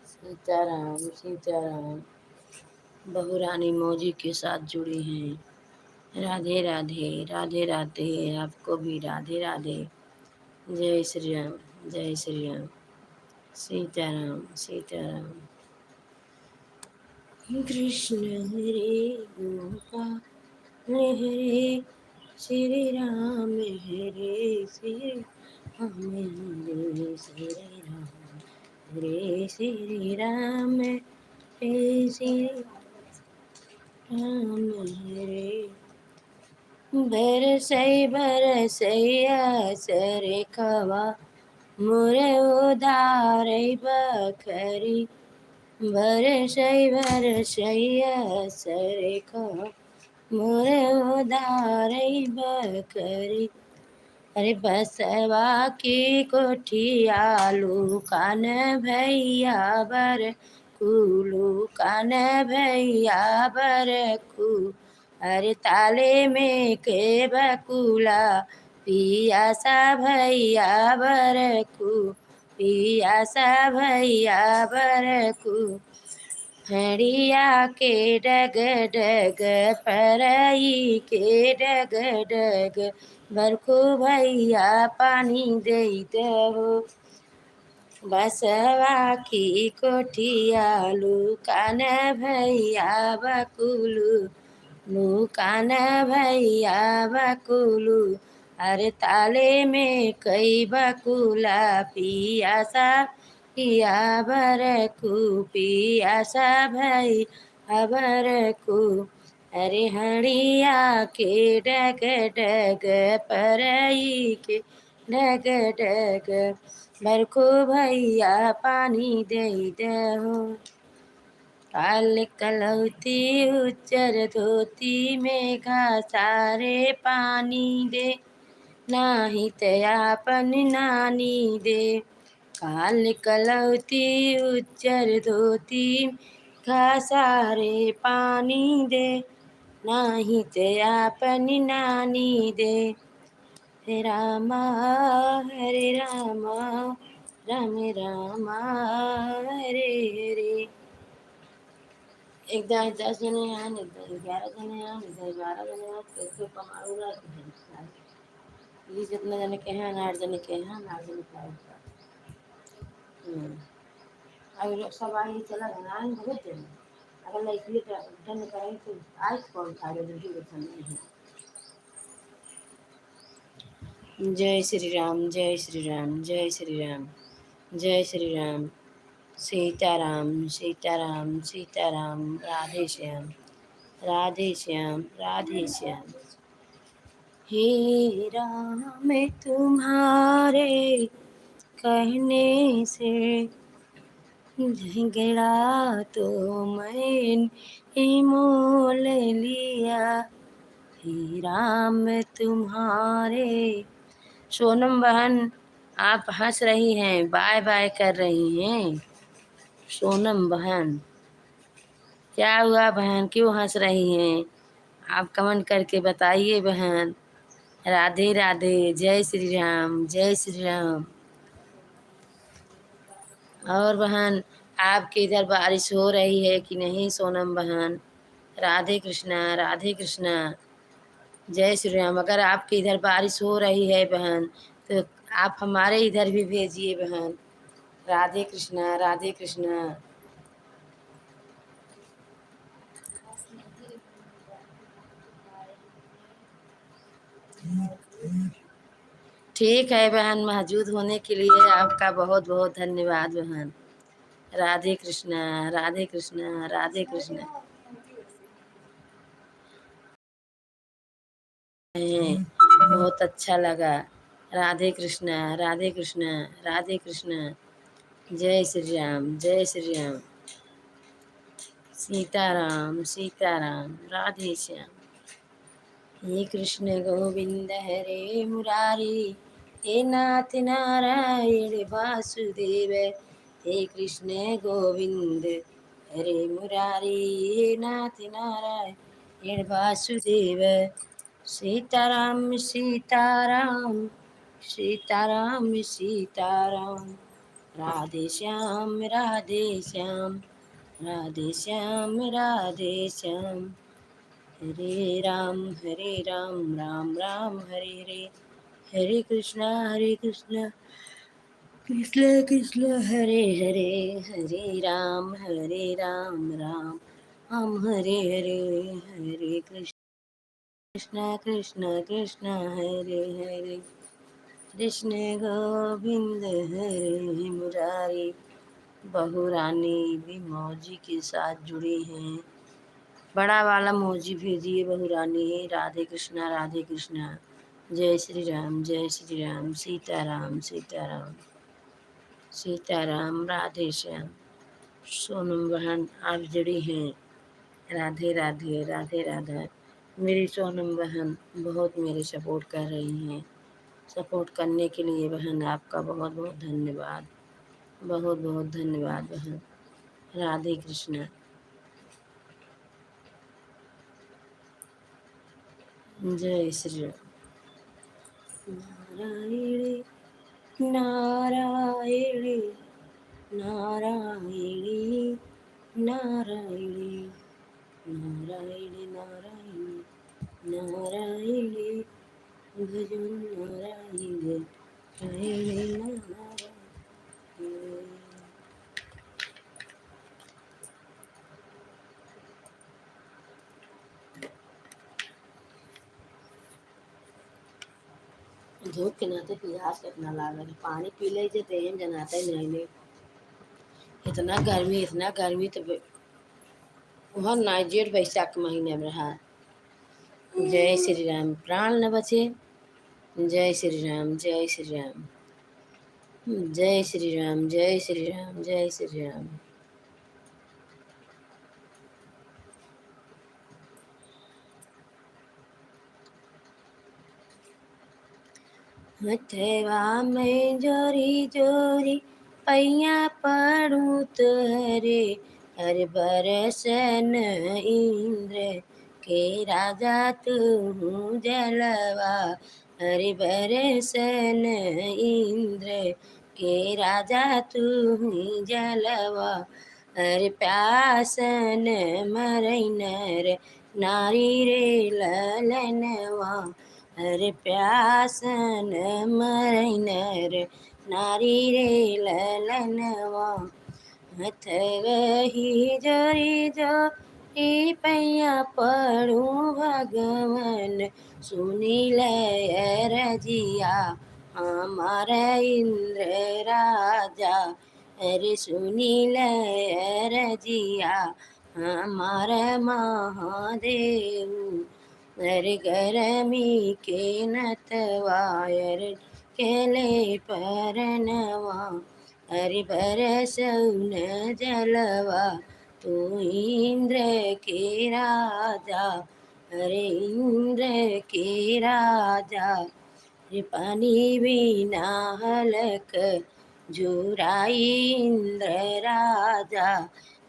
सीताराम सीताराम, बहू रानी मौजी के साथ जुड़ी हैं। राधे राधे, राधे राधे, आपको भी राधे राधे। जय श्री राम, जय श्री राम। सीताराम सीताराम। कृष्ण हरे गोपाल हरे, श्री राम हरे श्री राम, हरे श्री राम, हरे श्री राम, हरे श्री राम, हरे। बरसैया सरे खवा, मोरे उदारै बखरी। बरसैया सरे खवा, मोरे उदारै बखरी। अरे बसवा की कोठिया लुकान भैया बर कुलू कान भैया बर कु। अरे ताले में के बकुला पिया सा भैया बर कु, पिया सा भैया बर कु। हड़िया के डग डग परई के डग डग, बरखू भैया पानी दे दहो। बसवा की कोठिया लुकान भैया बकुलू, लुकान भैया बकुलू। अरे ताले में कई बकुला पिया सा पिया बरकू, पिया सा भई अबरकू। अरे हड़िया के डग डग परई के डग डग, बरखू भैया पानी दे दहो। काल कलौती उच्चर धोती में घासारे पानी दे, नाही तयापन नानी दे। काल कलौती उच्चर धोती घासारे पानी दे, नाही तयापन नानी दे। हे रामा हरे रामा, राम रामा हरे हरे। एकदा 10 जने आए, एकदा 11 जने आए, एकदा 12 जने आए, कैसे कमाऊंगा। ये जितने जने के हैं 8 जने के हैं, 8 जने का अभी लोग सब आए चला गया आए बहुत जने। अगर मैं इसलिए डन करेंगे तो आज कौन था जो जल्दी बैठा नहीं है। जय श्री राम, जय श्री राम, जय श्री राम, जय श्री राम। सीताराम सीताराम सीताराम, राधे श्याम, राधे श्याम, राधे श्याम। हे राम तुम्हारे कहने से झगड़ा तो मैंने मोल लिया। हे राम तुम्हारे। सोनम बहन, आप हंस रही हैं, बाय बाय कर रही हैं। सोनम बहन, क्या हुआ बहन, क्यों हंस रही हैं? आप कमेंट करके बताइए बहन। राधे राधे, जय श्री राम, जय श्री राम। और बहन, आपके इधर बारिश हो रही है कि नहीं सोनम बहन? राधे कृष्णा, राधे कृष्णा, जय श्री राम। अगर आपके इधर बारिश हो रही है बहन, तो आप हमारे इधर भी भेजिए बहन। राधे कृष्णा, राधे कृष्णा। ठीक है बहन, मौजूद होने के लिए आपका बहुत बहुत धन्यवाद बहन। राधे कृष्णा, राधे कृष्णा, राधे कृष्णा। बहुत अच्छा लगा। राधे कृष्णा, राधे कृष्णा, राधे कृष्णा। जय श्री राम, जय श्री राम। सीताराम, सीताराम, राधे श्याम। हे कृष्ण गोविंद हरे मुरारी, हे नाथ नारायण वासुदेव। हे कृष्ण गोविंद हरे मुरारी, हे नाथ नारायण वासुदेव। सीताराम, सीताराम, सीताराम, सीताराम। राधे श्याम, राधे श्याम, राधे श्याम, राधे श्याम। हरे राम, राम राम हरे हरे। हरे कृष्णा कृष्ण कृष्ण हरे हरे। हरे राम, राम राम हरे हरे। हरे कृष्ण कृष्ण कृष्ण हरे हरे। कृष्ण गोविंद हरे मुरारी। बहू रानी भी मौजी के साथ जुड़ी हैं। बड़ा वाला मौजी भेजिए बहू रानी। राधे कृष्णा, राधे कृष्णा। जय श्री राम, जय श्री राम। सीताराम, सीताराम, सीताराम। राधे श्याम। सोनम बहन आप जुड़ी हैं। राधे राधे, राधे राधा। मेरी सोनम बहन बहुत मेरे सपोर्ट कर रही हैं। सपोर्ट करने के लिए बहन आपका बहुत बहुत धन्यवाद। बहुत बहुत धन्यवाद बहन। राधे कृष्णा। जय श्री राम। नारायणी, नारायणी, नारायणी, नारायणी, नारायणी, नारायणी, नारायणी। भजन नारायणी, नारायणी, नारायणी। धूप के नाते प्यास कितना लागल है। पानी पी ले जे तेहन जनाता ही नहीं। इतना गर्मी तो वह ना जेठ बैसाख के महीने में रहा। जय श्री राम। प्राण न बचे। जय श्री राम, जय श्री राम। जय श्री राम, जय श्री राम, जय श्री राम। हथवा में जोरी जोरी पैया पड़ू तोहरे। हर बरसन इंद्र के राजा तू जलवा। हर बरसन इंद्र के राजा तू जलवा। हर प्यासन मरै नर नारी रे ललनवा। हर प्यासन मरै नर नारी रे ललनवा। हथवही जोरी जोरी पैया पड़ू भगवन। सुनी लय रजिया हमार इंद्र राजा। अरे सुनी लय रजिया हमार महादेव। अरे गरमी के नतवायर केले परनवा। हरि बरसउन जलवा तू इंद्र के राजा। हरे इंद्र के राजा। रे पानी बिना हलक जुराई इंद्र राजा।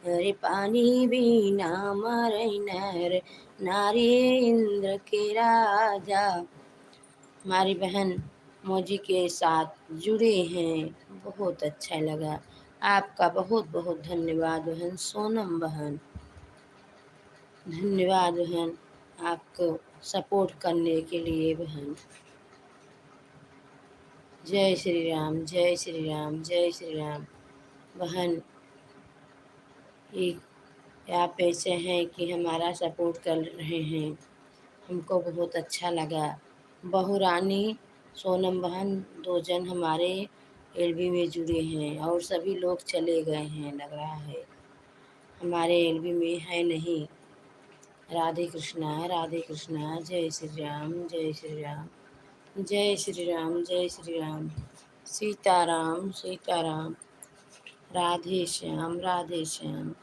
हरे पानी बिना मरै नर नारी इंद्र के राजा। हमारी बहन मौजी के साथ जुड़े हैं। बहुत अच्छा लगा। आपका बहुत बहुत धन्यवाद बहन सोनम बहन। धन्यवाद बहन आपको सपोर्ट करने के लिए बहन। जय श्री राम, जय श्री राम, जय श्री राम। बहन ये आप ऐसे हैं कि हमारा सपोर्ट कर रहे हैं। हमको बहुत अच्छा लगा। बहू रानी सोनम बहन दो जन हमारे एलबी में जुड़े हैं और सभी लोग चले गए हैं लग रहा है, हमारे एलबी में है नहीं। राधे कृष्णा, जय श्री राम, जय श्री राम, जय श्री राम, जय श्री राम। सीताराम सीताराम, राधे श्याम।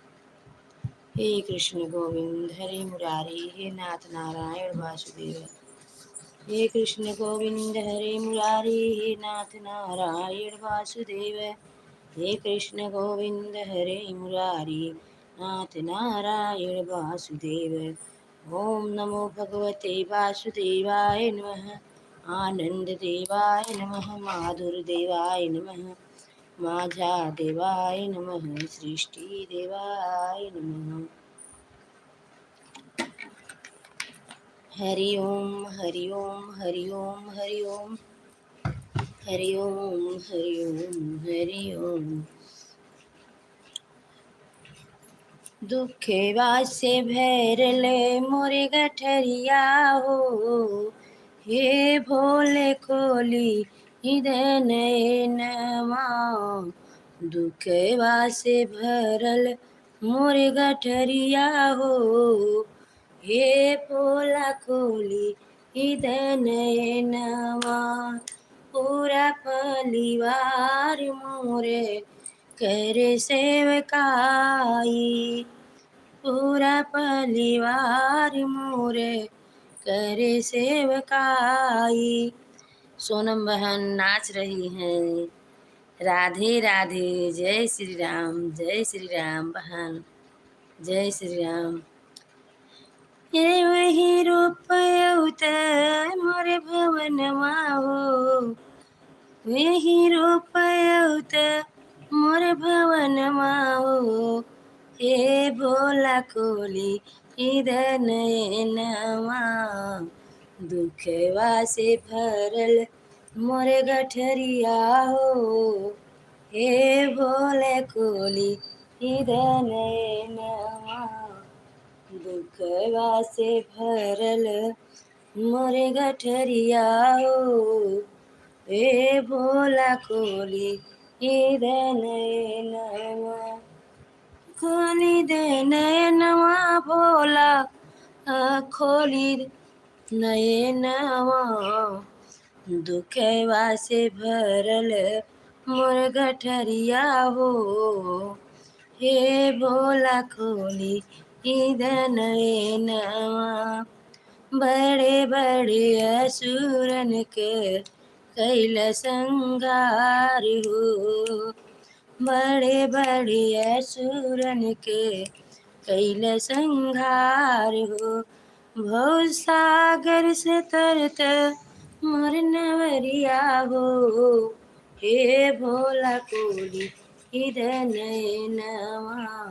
हे कृष्ण गोविंद हरे मुरारी, हे नाथ नारायण वासुदेव। हे कृष्ण गोविंद हरे मुरारी, हे नाथ नारायण वासुदेव। हे कृष्ण गोविंद हरे मुरारी, नाथ नारायण वासुदेव। ओम नमो भगवते वासुदेवाय नमः। आनंद देवाय नमः, माधुर देवाय नमः, माझा देवाय नमः, सृष्टि देवाय नमः। हरि ओम हरि ओम हरि ओम हरि ओम हरि ओम हरि ओम हरि ओम। दुखे वासे भैरले मोरे गठरिया हो, हे भोले खोली हृदय नयनवा। दुखे वासे भरल मोरे गठरिया हो, हे भोला खोली हृदय नयनवा। पूरा परिवार मोरे करे सेवकाई, पूरा परिवार मोरे करे सेवकाई। सोनम बहन नाच रही हैं। राधे राधे, जय श्री राम बहन, जय श्री राम। ये वही रूप अवत मोरे भवनमा हो, वही रूप अवत मोर भवनमा हो। हे भोला खोली हृदय नयनवा। दुखवा से भरल मोरे गठरिया हो, हे भोले खोली हृदय नयनवा। दुखवा से भरल मोरे गठरिया हो, हे भोला खोली हृदय नयनवा। खोली दे नयनवा भोला, खोली नयनवा। दुखवा से भरल मोर गठरिया हो, हे भोला खोली हृदय नयनवा। बड़े बड़े असुरन के कैल संगार हो, बड़े बड़े असुरन के कैल संहार हो। भव सागर से तरत मोर नवरिया हो, हे भोला कोली हृदय नयनवा।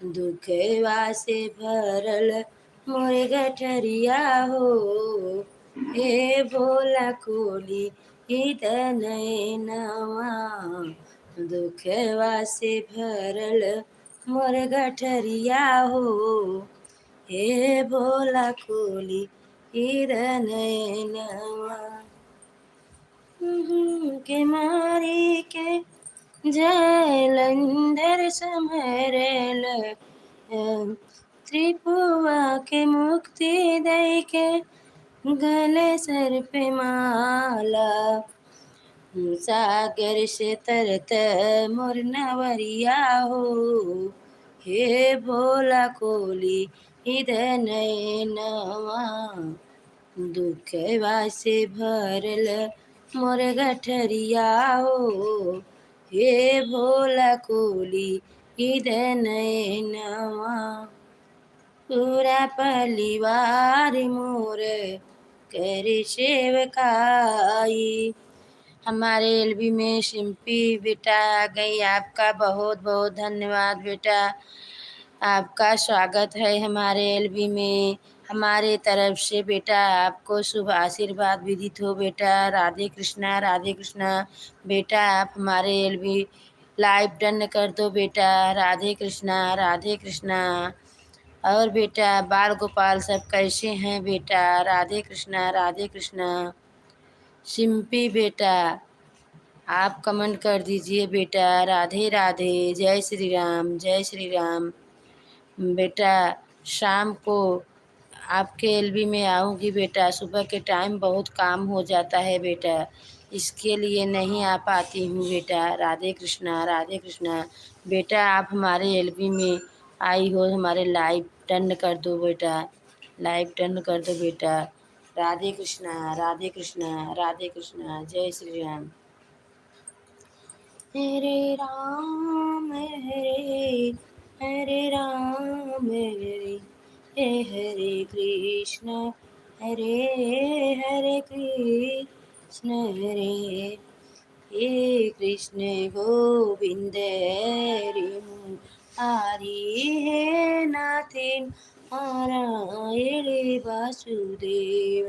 दुखवा से भरल मोर गठरिया हो, हे भोला कोली हृदय नयनवा। दुखवा से भरल मोर गठरिया हो, हे भोला खोली हृदय नयनवा। के मारी के जलंधर समरल, त्रिपुआ के मुक्ति दई के गले सर पे माला। सागर से तरत मोर नवरिया हो, हे भोला खोली हृदय नयनवा। दुखवा से भरल मोर गठरिया हो, हे भोला खोली हृदय नयनवा। पूरा परिवार मोर करे सेवकाई। हमारे एलबी में सिम्पी बेटा आ गई, आपका बहुत बहुत धन्यवाद बेटा। आपका स्वागत है हमारे एलबी में। हमारे तरफ से बेटा आपको शुभ आशीर्वाद विदित हो बेटा। राधे कृष्णा बेटा। आप हमारे एलबी लाइव डन कर दो बेटा। राधे कृष्णा राधे कृष्णा। और बेटा बाल गोपाल सब कैसे हैं बेटा? राधे कृष्णा राधे कृष्णा। सिम्पी बेटा आप कमेंट कर दीजिए बेटा। राधे राधे, जय श्री राम, जय श्री राम। बेटा शाम को आपके एलबी में आऊँगी बेटा। सुबह के टाइम बहुत काम हो जाता है बेटा, इसके लिए नहीं आ पाती हूँ बेटा। राधे कृष्णा, राधे कृष्णा। बेटा आप हमारे एलबी में आई हो, हमारे लाइव टर्न कर दो बेटा, लाइव टर्न कर दो बेटा। राधे कृष्णा, राधे कृष्णा, राधे कृष्णा। जय श्री राम। हरे राम हरे हरे राम हरे कृष्ण हरे हरे कृष्ण हरे हे कृष्ण गोविंद हरे हरि हे नाथिन नारायण वासुदेव।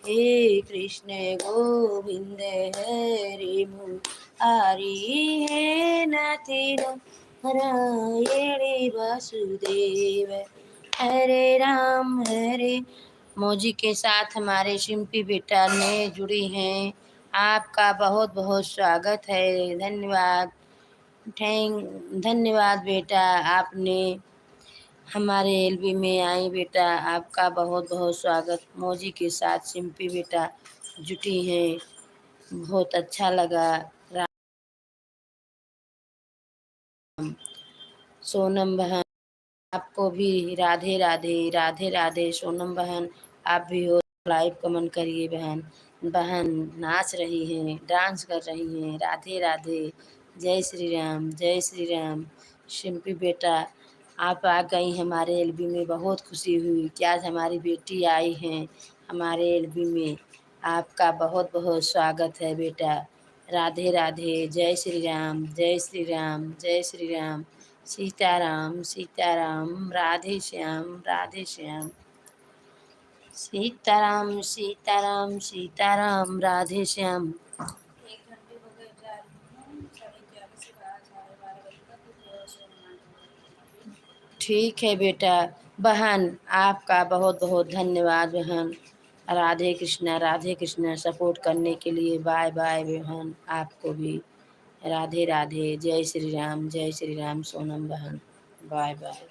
हे कृष्ण गोविंद हरे हरि हे नाथिन नारायण वासुदेव। हरे राम हरे। मौजी के साथ हमारे शिम्पी बेटा ने जुड़ी हैं। आपका बहुत बहुत स्वागत है। धन्यवाद। धन्यवाद बेटा, आपने हमारे एलबी में आई बेटा। आपका बहुत बहुत स्वागत। मौजी के साथ शिम्पी बेटा जुटी हैं, बहुत अच्छा लगा। राम सोनम बहन, आपको भी राधे राधे, राधे राधे। सोनम बहन आप भी हो, लाइव कमेंट करिए बहन। बहन नाच रही हैं, डांस कर रही हैं। राधे राधे, जय श्री राम, जय श्री राम। शिम्पी बेटा आप आ गई हमारे एलबी में, बहुत खुशी हुई कि आज हमारी बेटी आई हैं हमारे एलबी में। आपका बहुत बहुत स्वागत है बेटा। राधे राधे, जय श्री राम, जय श्री राम, जय श्री राम। सीताराम सीताराम, राधे श्याम, राधे श्याम। सीताराम सीताराम, सीताराम, राधे श्याम। ठीक है बेटा। बहन आपका बहुत बहुत धन्यवाद बहन। राधे कृष्णा, राधे कृष्णा। सपोर्ट करने के लिए बाय बाय बहन। आपको भी राधे राधे, जय श्री राम, जय श्री राम। सोनम बहन बाय बाय।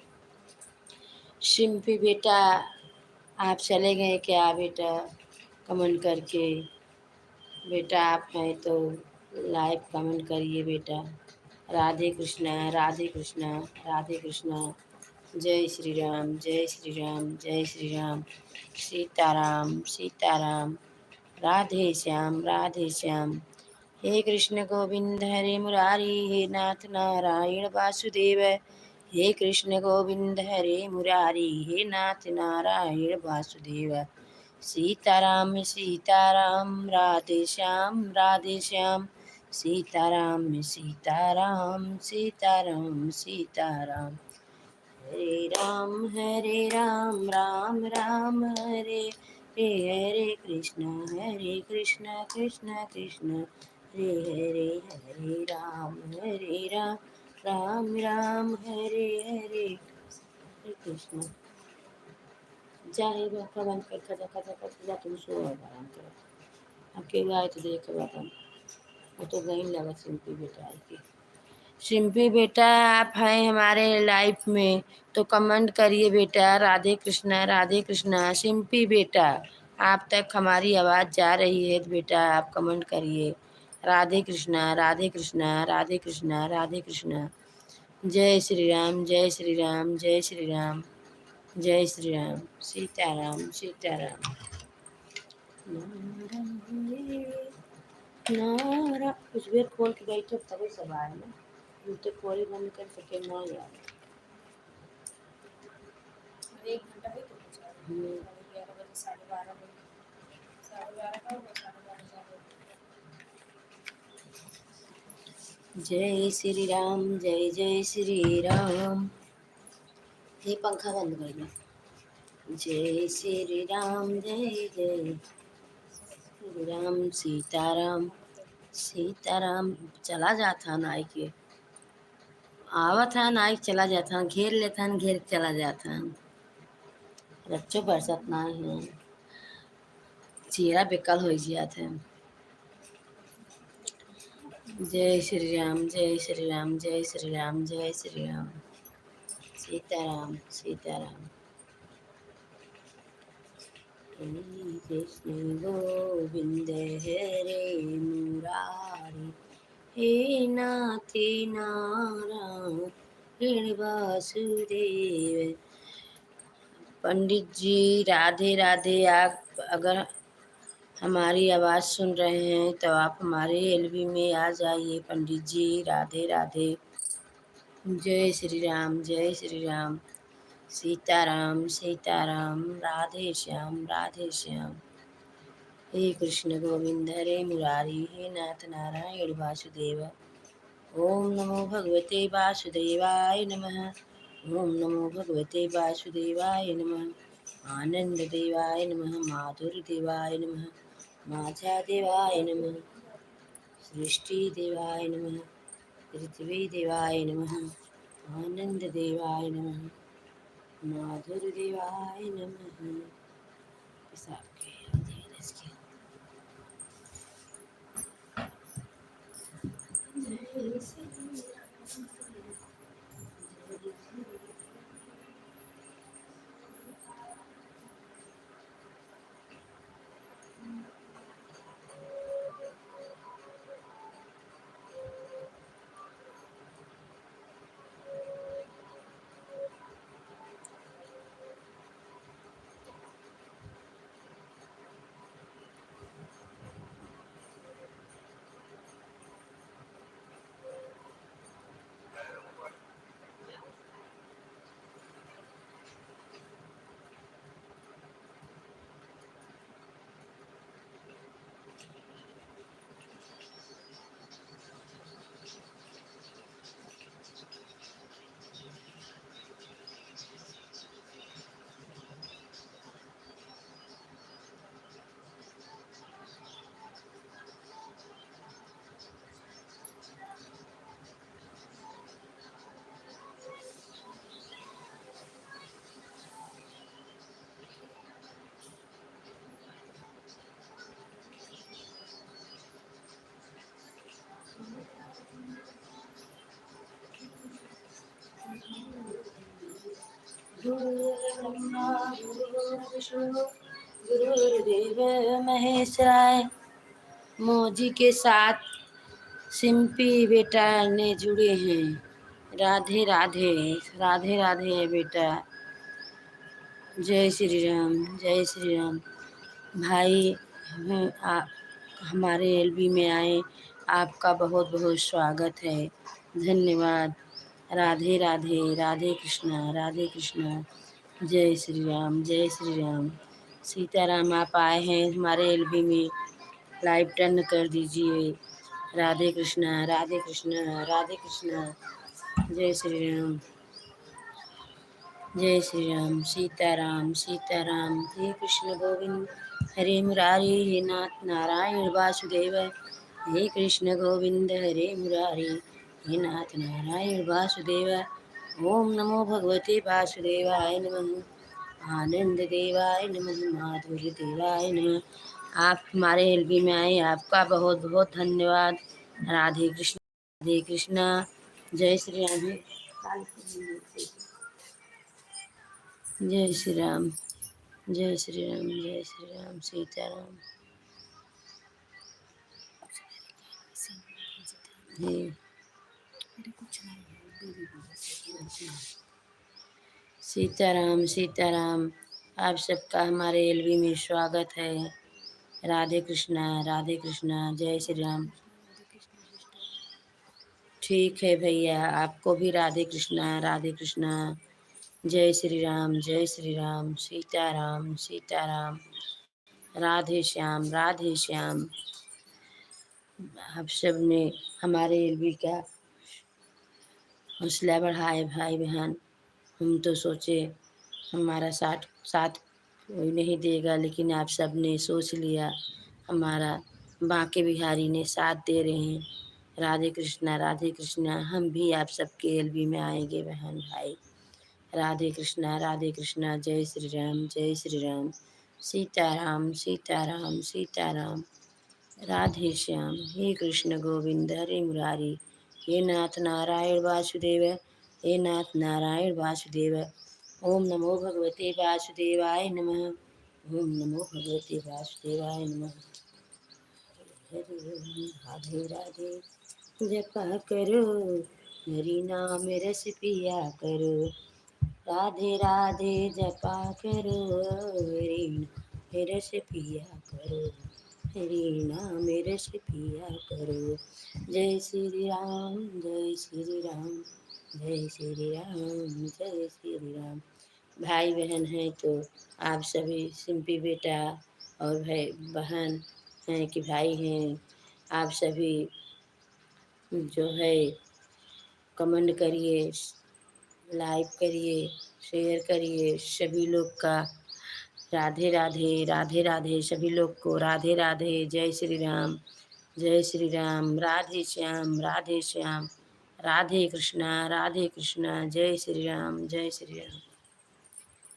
शिम्पी बेटा आप चले गए क्या बेटा? कमेंट करके बेटा, आप हैं तो लाइव कमेंट करिए बेटा। राधे कृष्णा, राधे कृष्णा, राधे कृष्णा। जय श्री राम, जय श्री राम, जय श्री राम। सीताराम सीताराम, राधे श्याम, राधे श्याम। हे कृष्ण गोविंद हरे मुरारी, हे नाथ नारायण वासुदेव। हे कृष्ण गोविंद हरे मुरारी, हे नाथ नारायण वासुदेव। सीताराम सीताराम, राधे श्याम, राधे श्याम। सीताराम सीताराम, सीताराम सीताराम। हरे राम, राम राम हरे हरे। हरे कृष्ण कृष्ण कृष्ण हरे हरे। हरे राम, राम राम हरे हरे। हरे कृष्ण। जाए बाबा बंद कर, खजा खजा कर जा, तुम सो आराम करो। अकेले आए तो देख बाबा, वो तो गई लगा सिंपी बेटा आई थी। सिंपी बेटा आप हैं हमारे लाइफ में तो कमेंट करिए बेटा। राधे कृष्णा, राधे कृष्णा। सिंपी बेटा आप तक हमारी आवाज़ जा रही है तो बेटा आप कमेंट करिए। राधे कृष्णा, राधे कृष्णा, राधे कृष्णा, राधे कृष्णा। जय श्री राम, जय श्री राम, जय श्री राम, जय श्री राम। सीताराम सीताराम। नारा कुछ भी खोल के बैठे तभी सब आए ना, जूते खोले बंद कर सके ना यार। एक घंटा भी तो बचा है। 11 बजे, 12:30 बजे, 12:30 का होगा, 12:30। जय श्री राम, जय जय श्री राम। ये पंखा बंद कर दो। जय श्री राम, जय जय श्री राम। सीताराम सीताराम। चला जाता नाई के आवत है, नाई चला जाता, घेर लेता, घेर चला जाता। रच्चो बरसत ना है, चेहरा बेकल हो जाता है। जय श्री राम, जय श्री राम, जय श्री राम, जय श्री राम। सीताराम, सीताराम। श्री कृष्ण गोविंद हरे मुरारी, हे नाथ नारायण वासुदेव। पंडित जी राधे राधे। आप अगर हमारी आवाज़ सुन रहे हैं तो आप हमारे एलबी में आ जाइए। पंडित जी राधे राधे। जय श्री राम, जय श्री राम। सीताराम, सीताराम। राधे श्याम, राधे श्याम। हे कृष्ण गोविंद हरे मुरारी, हे नाथ नारायण वासुदेव। ओम नमो भगवते वासुदेवाय नमः। ओम नमो भगवते वासुदेवाय नमः। आनंद देवाय नमः, माधुर देवाय नमः, माझा देवाय नमः, सृष्टि देवाय नमः, पृथ्वी देवाय नमः, आनंद देवाय नमः, माधुर देवाय नमः। गुरुर्ब्रह्मा गुरुर्विष्णु गुरुर्देव महेश्वराय। मौजी के साथ सिंपी बेटा ने जुड़े हैं। राधे राधे, राधे राधे बेटा। जय श्री राम, जय श्री राम। भाई आप हमारे एलबी में आए, आपका बहुत बहुत स्वागत है। धन्यवाद। राधे राधे, राधे कृष्णा, राधे कृष्णा। जय श्री राम, जय श्री राम। सीताराम आप आए हैं हमारे एलबी में, लाइव टर्न कर दीजिए। राधे कृष्णा, राधे कृष्णा, राधे कृष्णा। जय श्री राम, जय श्री राम। सीताराम, सीताराम। हे कृष्ण गोविंद हरे मुरारी, हे नाथ नारायण वासुदेव। हे कृष्ण गोविंद हरे मुरारी, हे नाथ नारायण वासुदेव। ओम नमो भगवते वासुदेवाय नमः। आनंद देवाय नमः, माधुर्य देवाय नमः। आप हमारे एलबी में आए, आपका बहुत बहुत धन्यवाद। राधे कृष्ण, राधे कृष्णा। जय श्री राम। जय श्री राम, जय श्री राम, जय श्री राम। सीताराम। हे सीताराम, सीताराम। आप सबका हमारे एलवी में स्वागत है। राधे कृष्णा, राधे कृष्णा। जय श्री राम। ठीक है भैया, आपको भी राधे कृष्णा, राधे कृष्णा। जय श्री राम, जय श्री राम। सीताराम, सीताराम। राधे श्याम, राधे श्याम। आप सब ने हमारे एलवी का हौसला बढ़ाए भाई बहन। हम तो सोचे हमारा साथ साथ कोई नहीं देगा, लेकिन आप सब ने सोच लिया। हमारा बांके बिहारी ने साथ दे रहे हैं। राधे कृष्णा, राधे कृष्णा। हम भी आप सबके एलबी में आएंगे बहन भाई। राधे कृष्णा, राधे कृष्णा। जय श्री राम, जय श्री राम। सीताराम, सीताराम, सीताराम। राधे श्याम। हे कृष्ण गोविंद हरे मुरारी। हे नाथ नारायण वासुदेव। हे नाथ नारायण वासुदेव। ओम नमो भगवते वासुदेवाय नमः। ओम नमो भगवते वासुदेवाय नमः। राधे राधे जपा करो, हरि नाम रस पिया करो। राधे राधे जपा करो, हरि नाम रस पिया करो। हरि नाम रस पिया करो। जय श्री राम जय श्री राम। जय श्री राम जय श्री राम। भाई बहन हैं तो आप सभी सिंपी बेटा और भाई बहन हैं कि भाई हैं, आप सभी जो है कमेंट करिए, लाइक करिए, शेयर करिए सभी लोग का। राधे राधे राधे राधे सभी लोग को राधे राधे। जय श्री राम जय श्री राम। राधे श्याम राधे श्याम। राधे कृष्णा जय श्री राम जय श्री राम।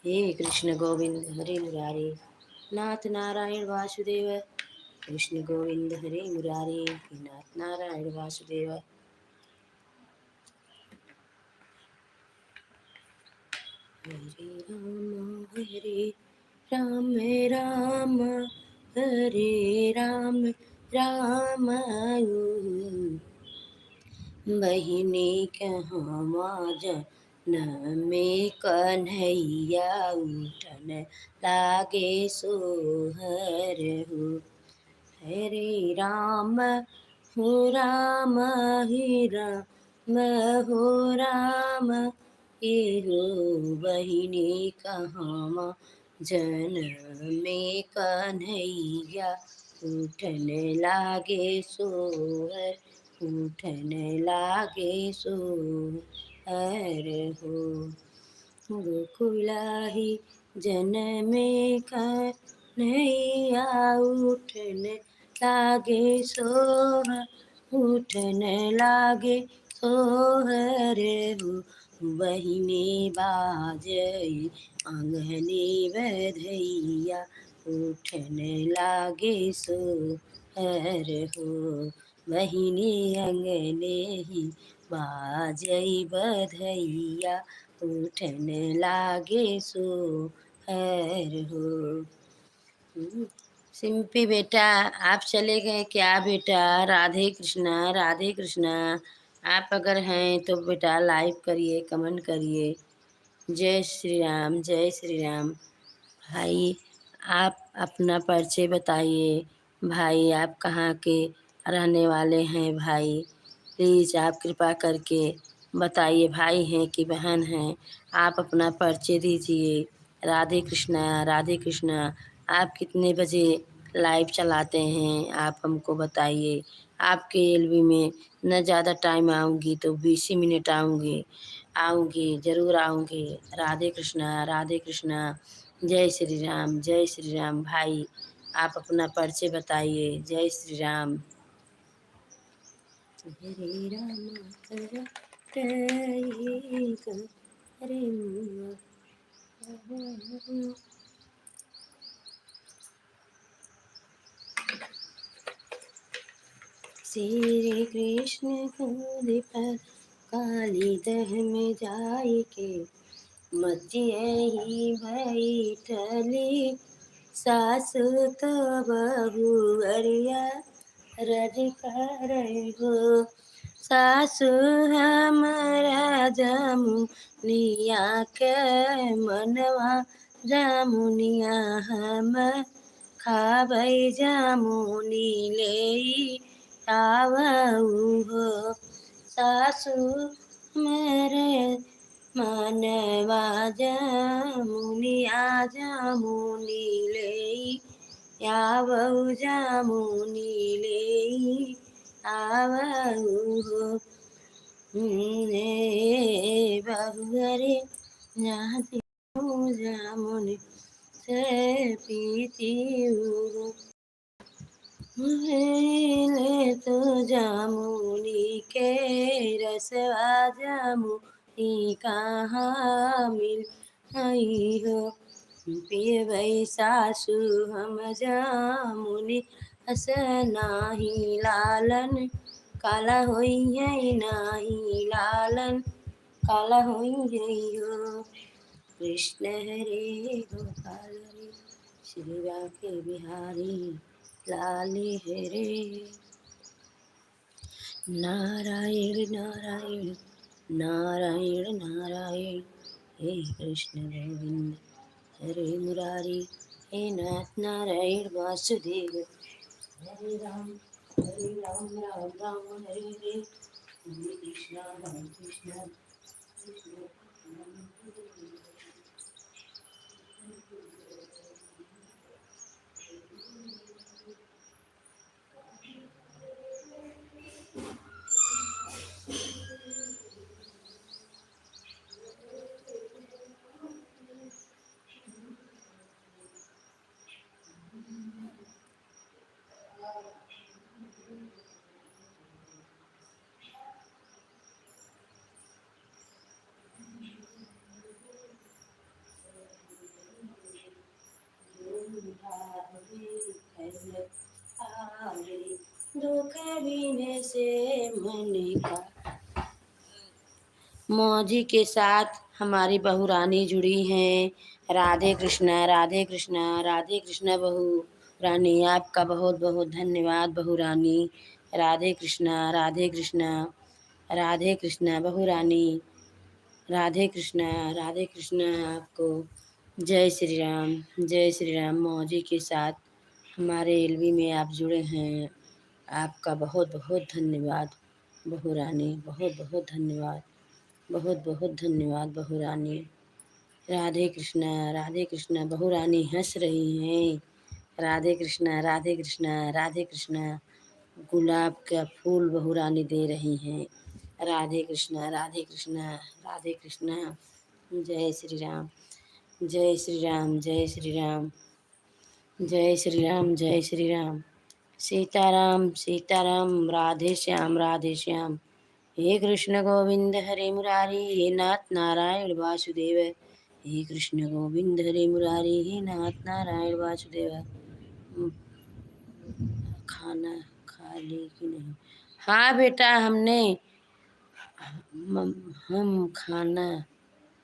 हे कृष्ण गोविंद हरे मुरारी। नाथ नारायण वासुदेव। कृष्ण गोविंद हरे मुरारी। हे नाथ नारायण वासुदेव। हरे राम राम हरे राम राम बहिनी कहवा जन में कन्हैया उठन लागे सोहर हो। हरे राम हो राम ही राम हो राम ये हो बहिनी कहवा जन में कन्हैया उठन लागे सोहर। उठन लागे सोहर हो। गोकुलाही जन में कन्हैया उठन लागे सोहर। उठन लागे सोहर हो। बहिने बाजई आंगने बधैया उठन लागे सोहर हो। बहिने अंगने ही बाजई बधैया उठन लागे सोहर हो। सिंपी बेटा आप चले गए क्या बेटा? राधे कृष्णा राधे कृष्णा। आप अगर हैं तो बेटा लाइक करिए, कमेंट करिए। जय श्री राम जय श्री राम। भाई आप अपना परिचय बताइए। भाई आप कहाँ के रहने वाले हैं भाई? प्लीज़ आप कृपा करके बताइए, भाई हैं कि बहन हैं? आप अपना परिचय दीजिए। राधे कृष्णा राधे कृष्णा। आप कितने बजे लाइव चलाते हैं आप हमको बताइए। आपके एलबी में न ज़्यादा टाइम आऊँगी तो 20 ही मिनट आऊँगी। आऊँगी ज़रूर आऊँगी। राधे कृष्णा। जय श्री राम। भाई आप अपना परिचय बताइए। जय श्री राम। हरे राम करई हरे श्री कृष्ण गोद पर काली दह में जाई के मचियहि बैठली सासु तो बहु अरिया रज करई हो। सासु हमारा जमुनिया के मनवा जमुनिया हम खाबै जामुनी ले आवऊ हो। सासु मेरे मनवा जामुनिया जामुनी ले आवऊ जामुनी ले आवऊ हो। बहुरे जाती जामुनी से पीती हूँ। ले तो जामुनी के रसवा जामुनी कहाँ मिल आई हो। पियबै सासु हम जामुनी अस नाही लालन काला होई है नाही लालन काला होई है हो। कृष्ण हरे गोपाल हरे श्री राधे बिहारी लाली हरे। नारायण नारायण नारायण नारायण हे कृष्ण गोविंद हरे मुरारी हे नाथ नारायण वासुदेव हरे राम राम राम हरे हरे हरे कृष्णा कृष्ण दुख बिन से मन का मौजी के साथ हमारी बहू रानी जुड़ी हैं। राधे कृष्णा राधे कृष्णा राधे कृष्णा बहू रानी आपका बहुत बहुत धन्यवाद बहू रानी। राधे कृष्णा राधे कृष्णा राधे कृष्णा बहू रानी। राधे कृष्णा आपको जय श्री राम मौजी के साथ हमारे एलवी में आप जुड़े हैं। आपका बहुत बहुत धन्यवाद बहू रानी। बहुत बहुत धन्यवाद बहुत बहुत धन्यवाद बहू रानी। राधे कृष्णा बहू रानी हंस रही हैं। राधे कृष्णा राधे कृष्णा गुलाब का फूल बहू रानी दे रही हैं। राधे कृष्णा राधे कृष्णा जय श्री राम जय श्री राम जय श्री राम जय श्री राम जय श्री राम। सीताराम सीताराम राधे श्याम हे कृष्ण गोविंद हरे मुरारी हे नाथ नारायण वासुदेव। हे कृष्ण गोविंद हरे मुरारी हे नाथ नारायण वासुदेव। खाना खा ली कि नहीं? हाँ बेटा हमने हम खाना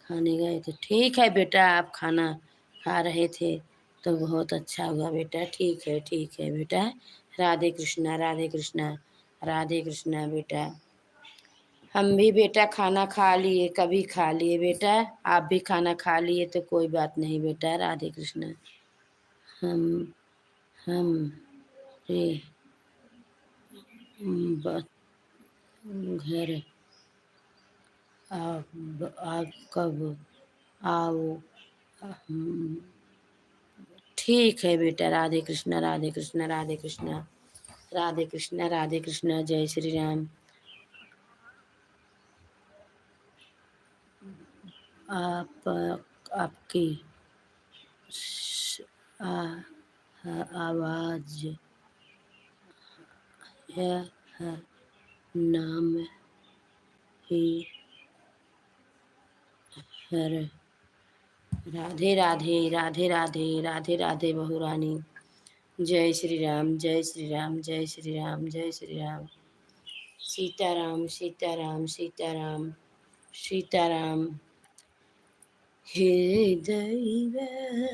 खाने गए थे। ठीक है बेटा आप खाना खा रहे थे तो बहुत अच्छा हुआ बेटा। ठीक है बेटा। राधे कृष्णा राधे कृष्णा बेटा। हम भी बेटा खाना खा लिए कभी खा लिए बेटा। आप भी खाना खा लिए तो कोई बात नहीं बेटा। राधे कृष्णा। हम हम रे ब- घर आप कब आओ? हम- ठीक है बेटा। राधे कृष्णा राधे कृष्णा राधे कृष्णा राधे कृष्णा जय श्री राम। आप आपकी आ, आवाज है नाम ही हर राधे बहू रानी। जय श्री राम जय श्री राम। सीताराम सीताराम। हृदय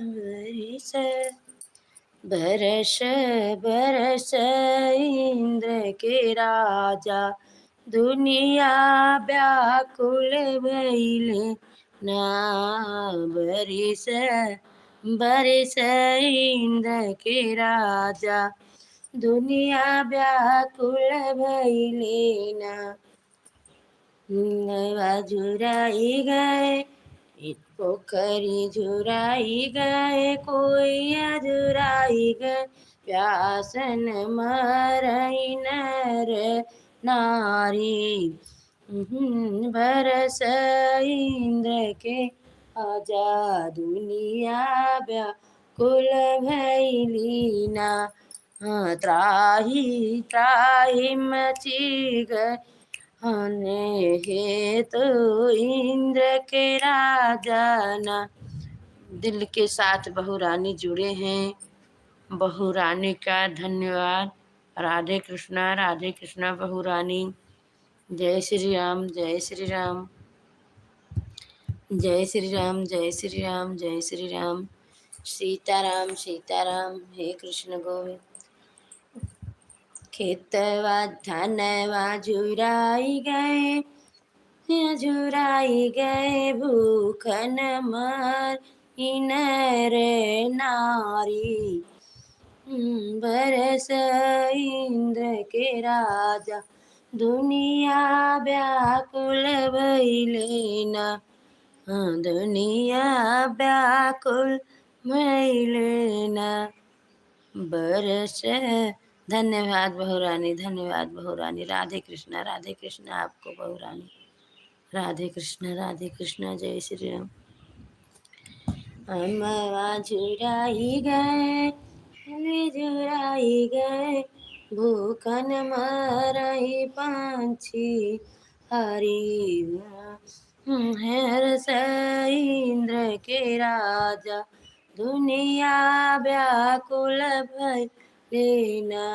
बरस बरस बरस इंद्र के राजा दुनिया व्याकुल भइले ना। बरिस बरिस इंद्र के राजा दुनिया व्याकुल भइले ना। झुराई गए पोखरी झुराई गए कोई झुराई गए प्यासन मरई नर नारी। बरस इंद्र के आजा दुनिया व्याकुल भैली ना। हाँ, त्राही त्राही मची गए हने हे तो इंद्र के राजा ना। दिल के साथ बहू रानी जुड़े हैं। बहू रानी का धन्यवाद। राधे कृष्णा बहू रानी। जय श्री राम, जय श्री राम, जय श्री राम, जय श्री राम, जय श्री राम। सीताराम सीताराम, हे कृष्ण गोविंद। खेतवा धनवा झुराई गए भूखन मर नर नारी। बरस इंद्र के राजा दुनिया व्याकुल भइलेना। दुनिया व्याकुल भइलेना। बरस। धन्यवाद बहुरानी, धन्यवाद बहुरानी। राधे कृष्ण आपको बहुरानी। राधे कृष्ण, जय श्री राम। अमवा जुराई गए भूखन मरई पंछी हरि। हर्ष इंद्र के राजा दुनिया व्याकुल भय लेना।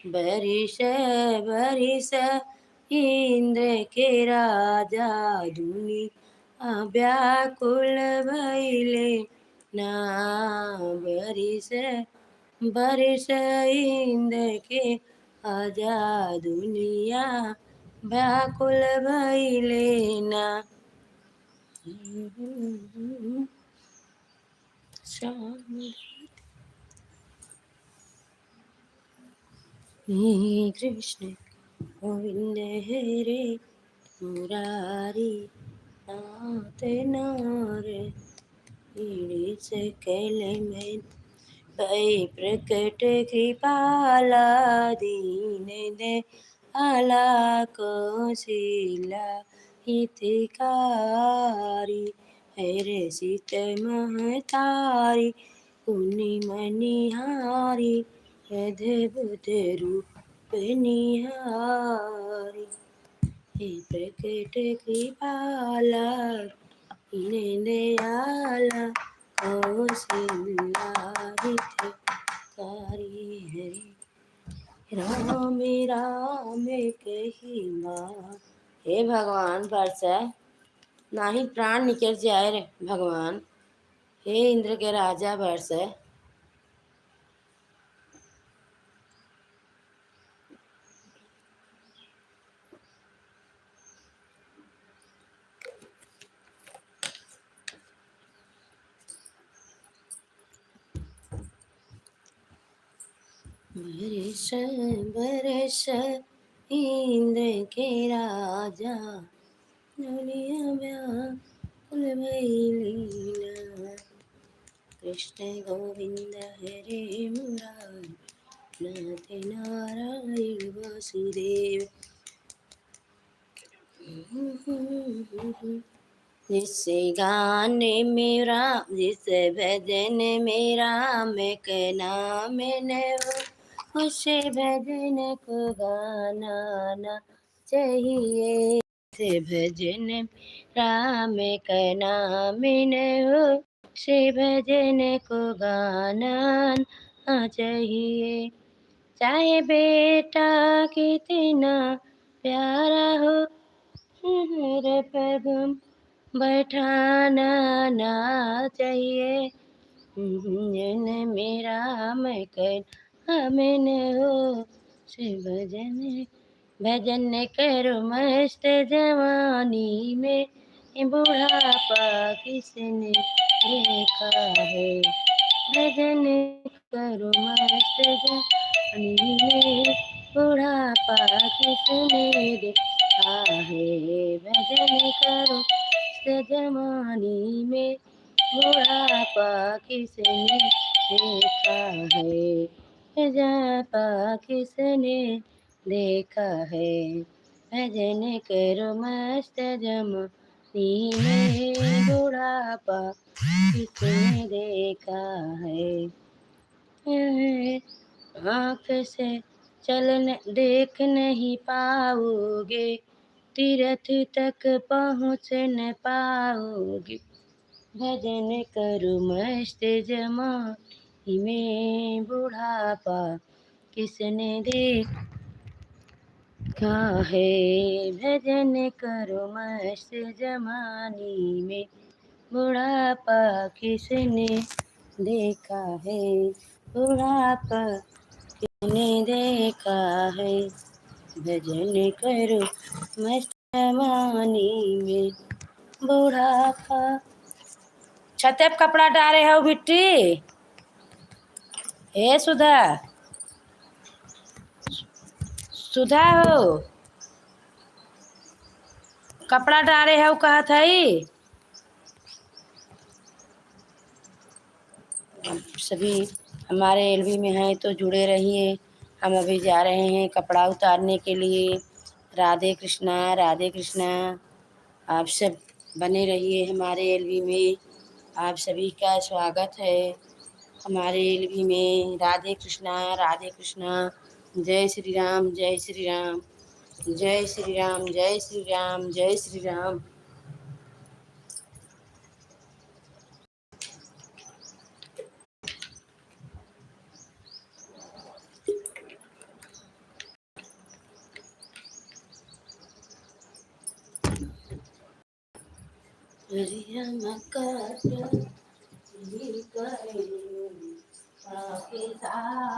बरिस बरिस इंद्र के राजा दुनिया व्याकुल भइले ना। बरिस बरिस इंद्र के राजा दुनिया व्याकुल भइले ना। हे कृष्ण गोविंद हरे मुरारी नाथ नार। सकल में भय प्रकट कृपाला दीन दे आला कौशिला हितकारी। हर सीत महतारी पुनि मनिहारी अद्भुत रूप निहारी। हे प्रकट कृपाला दीन दयाला कौशल्या हितकारी। हरि राम कही माँ। हे भगवान वर्षा नाही प्राण निकल जाए रे भगवान। हे इंद्र के राजा वर्षा। बरस बरस इंद्र के राजा दुनिया व्याकुल भइलेना। कृष्ण गोविंद हरे मुरारी नाथ नारायण वासुदेव। जिस गाने मेरा जिस भजन मेरा मैं का नाम न हो उस भजन को गाना ना चाहिए। से भजन राम का नाम न हो से भजन को गाना ना चाहिए। चाहे बेटा कितना प्यारा हो मेरे पैगम बैठाना ना चाहिए। जन मेरा मैं कर हमें हो से भजन करो मस्त जवानी में। ये बुढ़ापा किसने देखा है। भजन करो मस्त जवानी में बुढ़ापा किसने देखा है। भजन करो मस्त जवानी में बुढ़ापा किसने देखा है। बुढ़ापा किसने देखा है। भजन करो मस्त जवानी में बुढ़ापा किसने देखा है। आँख से चलन देख नहीं पाओगे तीर्थ तक पहुँच न पाओगे। भजन करो मस्त जमा में बुढ़ापा किसने देखा है। भजन करो मस्त जमानी में बुढ़ापा किसने देखा है। बुढ़ापा किसने देखा है। भजन करो मस्त जवानी में बुढ़ापा। छते पे कपड़ा डाले हो बिट्टी। हे सुधा, सुधा हो, कपड़ा डाले हो कहत हई। सभी हमारे एलवी में हैं तो जुड़े रहिए। हम अभी जा रहे हैं कपड़ा उतारने के लिए। राधे कृष्णा, राधे कृष्णा। आप सब बने रहिए हमारे एलवी में। आप सभी का स्वागत है हमारे एलवी में। राधे कृष्णा, राधे कृष्णा। जय श्री राम, जय श्री राम, जय श्री राम, जय श्री राम, जय श्री राम। हरि राम का आपके साथ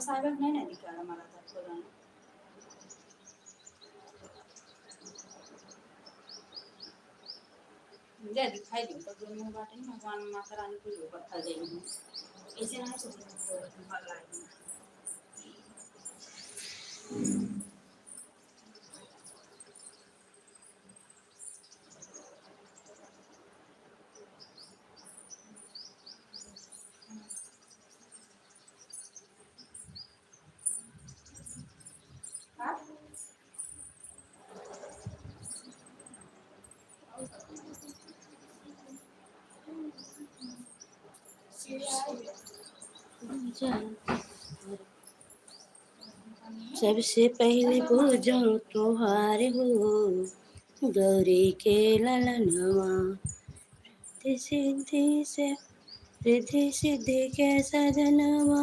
साहेब नहीं ना दिखा हमारा था मुझे दिखाई दी तो दोनों में बातें भगवान माता रानी को ऊपर खा जाएंगे ऐसे ना सब सबसे पहले पूजो त्योहार हो गौरी के ललनवा। सिद्धि से रिद्धि सिद्धि के सजनवा।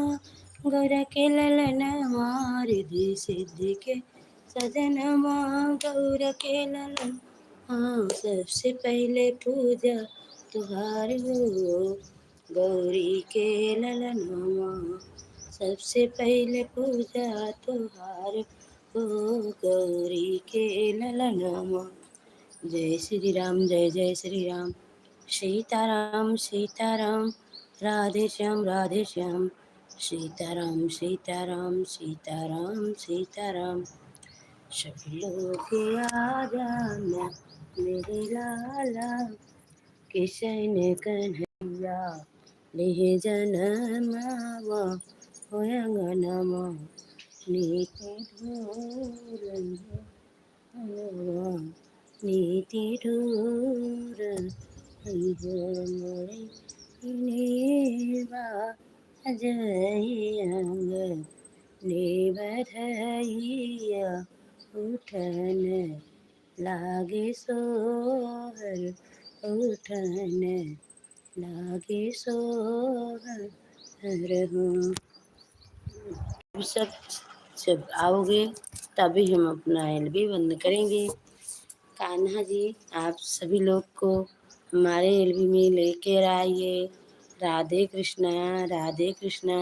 गौरा के ललनवा रिद्धि सिद्धि के सजनवा। गौरा के ललन। हाँ, सबसे पहले पूजा त्योहार हो गौरी के ललनवा। सबसे पहले पूजा त्योहार हो गौरी के ललनवा। जय श्री राम, जय जय श्री राम। सीताराम, सीताराम। राधे श्याम, राधे श्याम। सीताराम, सीताराम, सीताराम, सीताराम। सभी लोग आ जाना मेरे लाला। किशन कन्हैया ले जन्मावा हो अंगनमा। नीति ढूर नीति ढूर मोरे नेवा जय अंग ने बधैया उठन लागे सोहर उठन लागे सोहर हूँ। सब जब आओगे तभी हम अपना एलबी बंद करेंगे। कान्हा जी आप सभी लोग को हमारे एलबी में लेकर आइए। राधे कृष्णा राधे कृष्णा।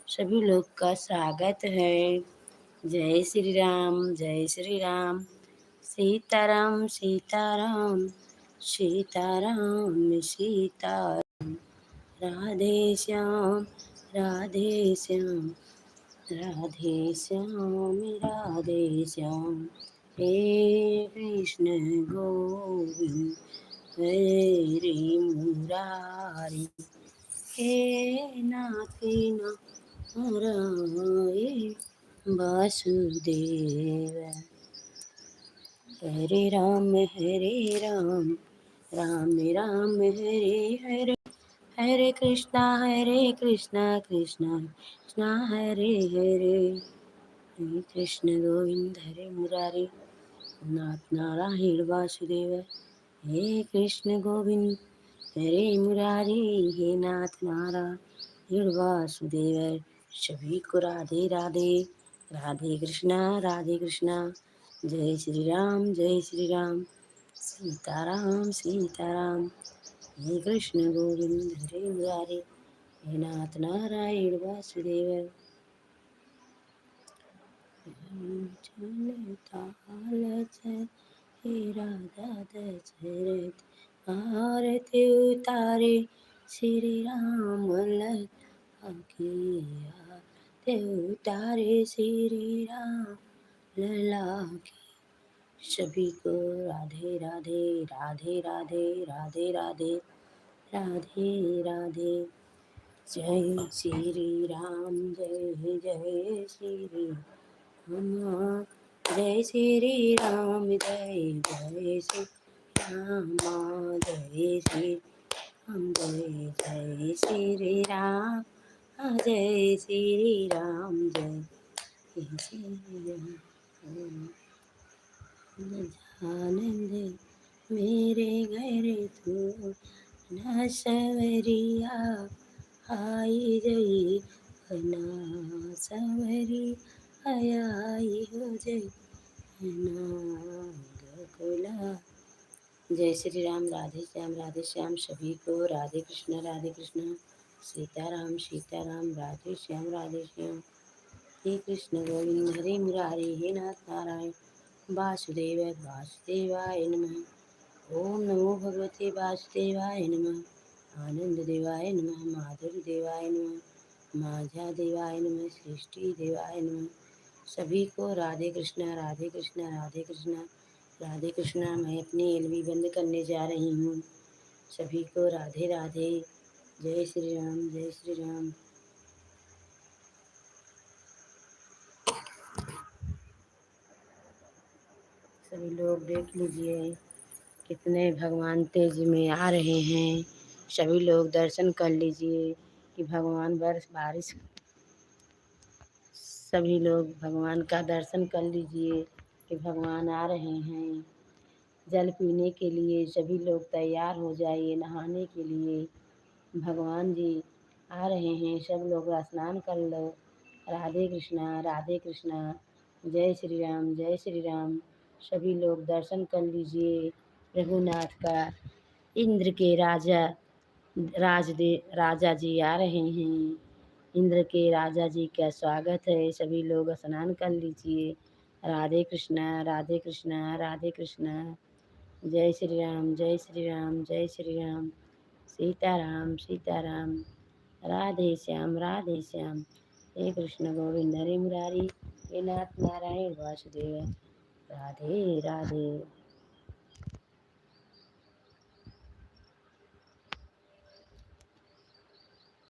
सभी लोग का स्वागत है। जय श्री राम जय श्री राम। सीताराम सीताराम सीताराम सीता। राधे श्याम राधे श्याम राधे श्याम राधे श्याम। हे कृष्ण गोविंद हरे मुरारी। हे नाथ मुरारी वासुदेव। हरे राम राम राम हरे हरे। हरे कृष्णा कृष्णा कृष्णा हरे हरे। हरे कृष्ण गोविंद हरे मुरारी नाथ नारायण वासुदेव। हे कृष्ण गोविंद हरे मुरारी हे नाथ नारायण वासुदेव। सभी को राधे राधे। राधे कृष्णा जय श्री राम जय श्री राम। सीताराम सीताराम। हे कृष्ण गोविंद हरे मुरारी हे नाथ नारायण वासुदेव। हे राधा दशरथ आरती उतारे श्री राम की आरती उतारे श्री राम लला की। सभी को राधे राधे राधे राधे राधे राधे राधे राधे। जय श्री राम जय जय श्री राम। जय श्री राम जय जय श्री राम। जय श्री राम जय जय श्री राम। जय श्री राम जय श्री राम। आनंद मेरे घर तू न सवरिया आई जई बना सवरी आई हो जई गोकुला। जय श्री राम राधे श्याम। सभी को राधे कृष्णा सीताराम सीताराम राधे श्याम। हे कृष्ण गोविंद हरे मुरारी हे नाथ नारायण वासुदेव वासुदेवाय नमः। ओम नमो भगवते वासुदेवाय नमः। आनंद देवाय नमः। माधुर देवाय नमः। माझा देवाय नमः। सृष्टि देवाय नमः। सभी को राधे कृष्णा राधे कृष्णा राधे कृष्णा राधे कृष्णा। मैं अपनी एलबी बंद करने जा रही हूँ। सभी को राधे राधे। जय श्री राम जय श्री राम। सभी लोग देख लीजिए कितने भगवान तेज में आ रहे हैं। सभी लोग दर्शन कर लीजिए कि भगवान बारिश। सभी लोग भगवान का दर्शन कर लीजिए कि भगवान आ रहे हैं। जल पीने के लिए सभी लोग तैयार हो जाइए नहाने के लिए। भगवान जी आ रहे हैं। सब लोग स्नान कर लो। राधे कृष्णा जय श्री राम जय श्री राम। सभी लोग दर्शन कर लीजिए रघुनाथ का। इंद्र के राजा जी आ रहे हैं। इंद्र के राजा जी का स्वागत है। सभी लोग स्नान कर लीजिए। राधे कृष्णा राधे कृष्णा राधे कृष्णा। जय श्री राम जय श्री राम जय श्री राम। सीताराम सीताराम राधे श्याम। हे कृष्ण गोविंद हरे मुरारी हे नाथ नारायण वासुदेव। राधे राधे।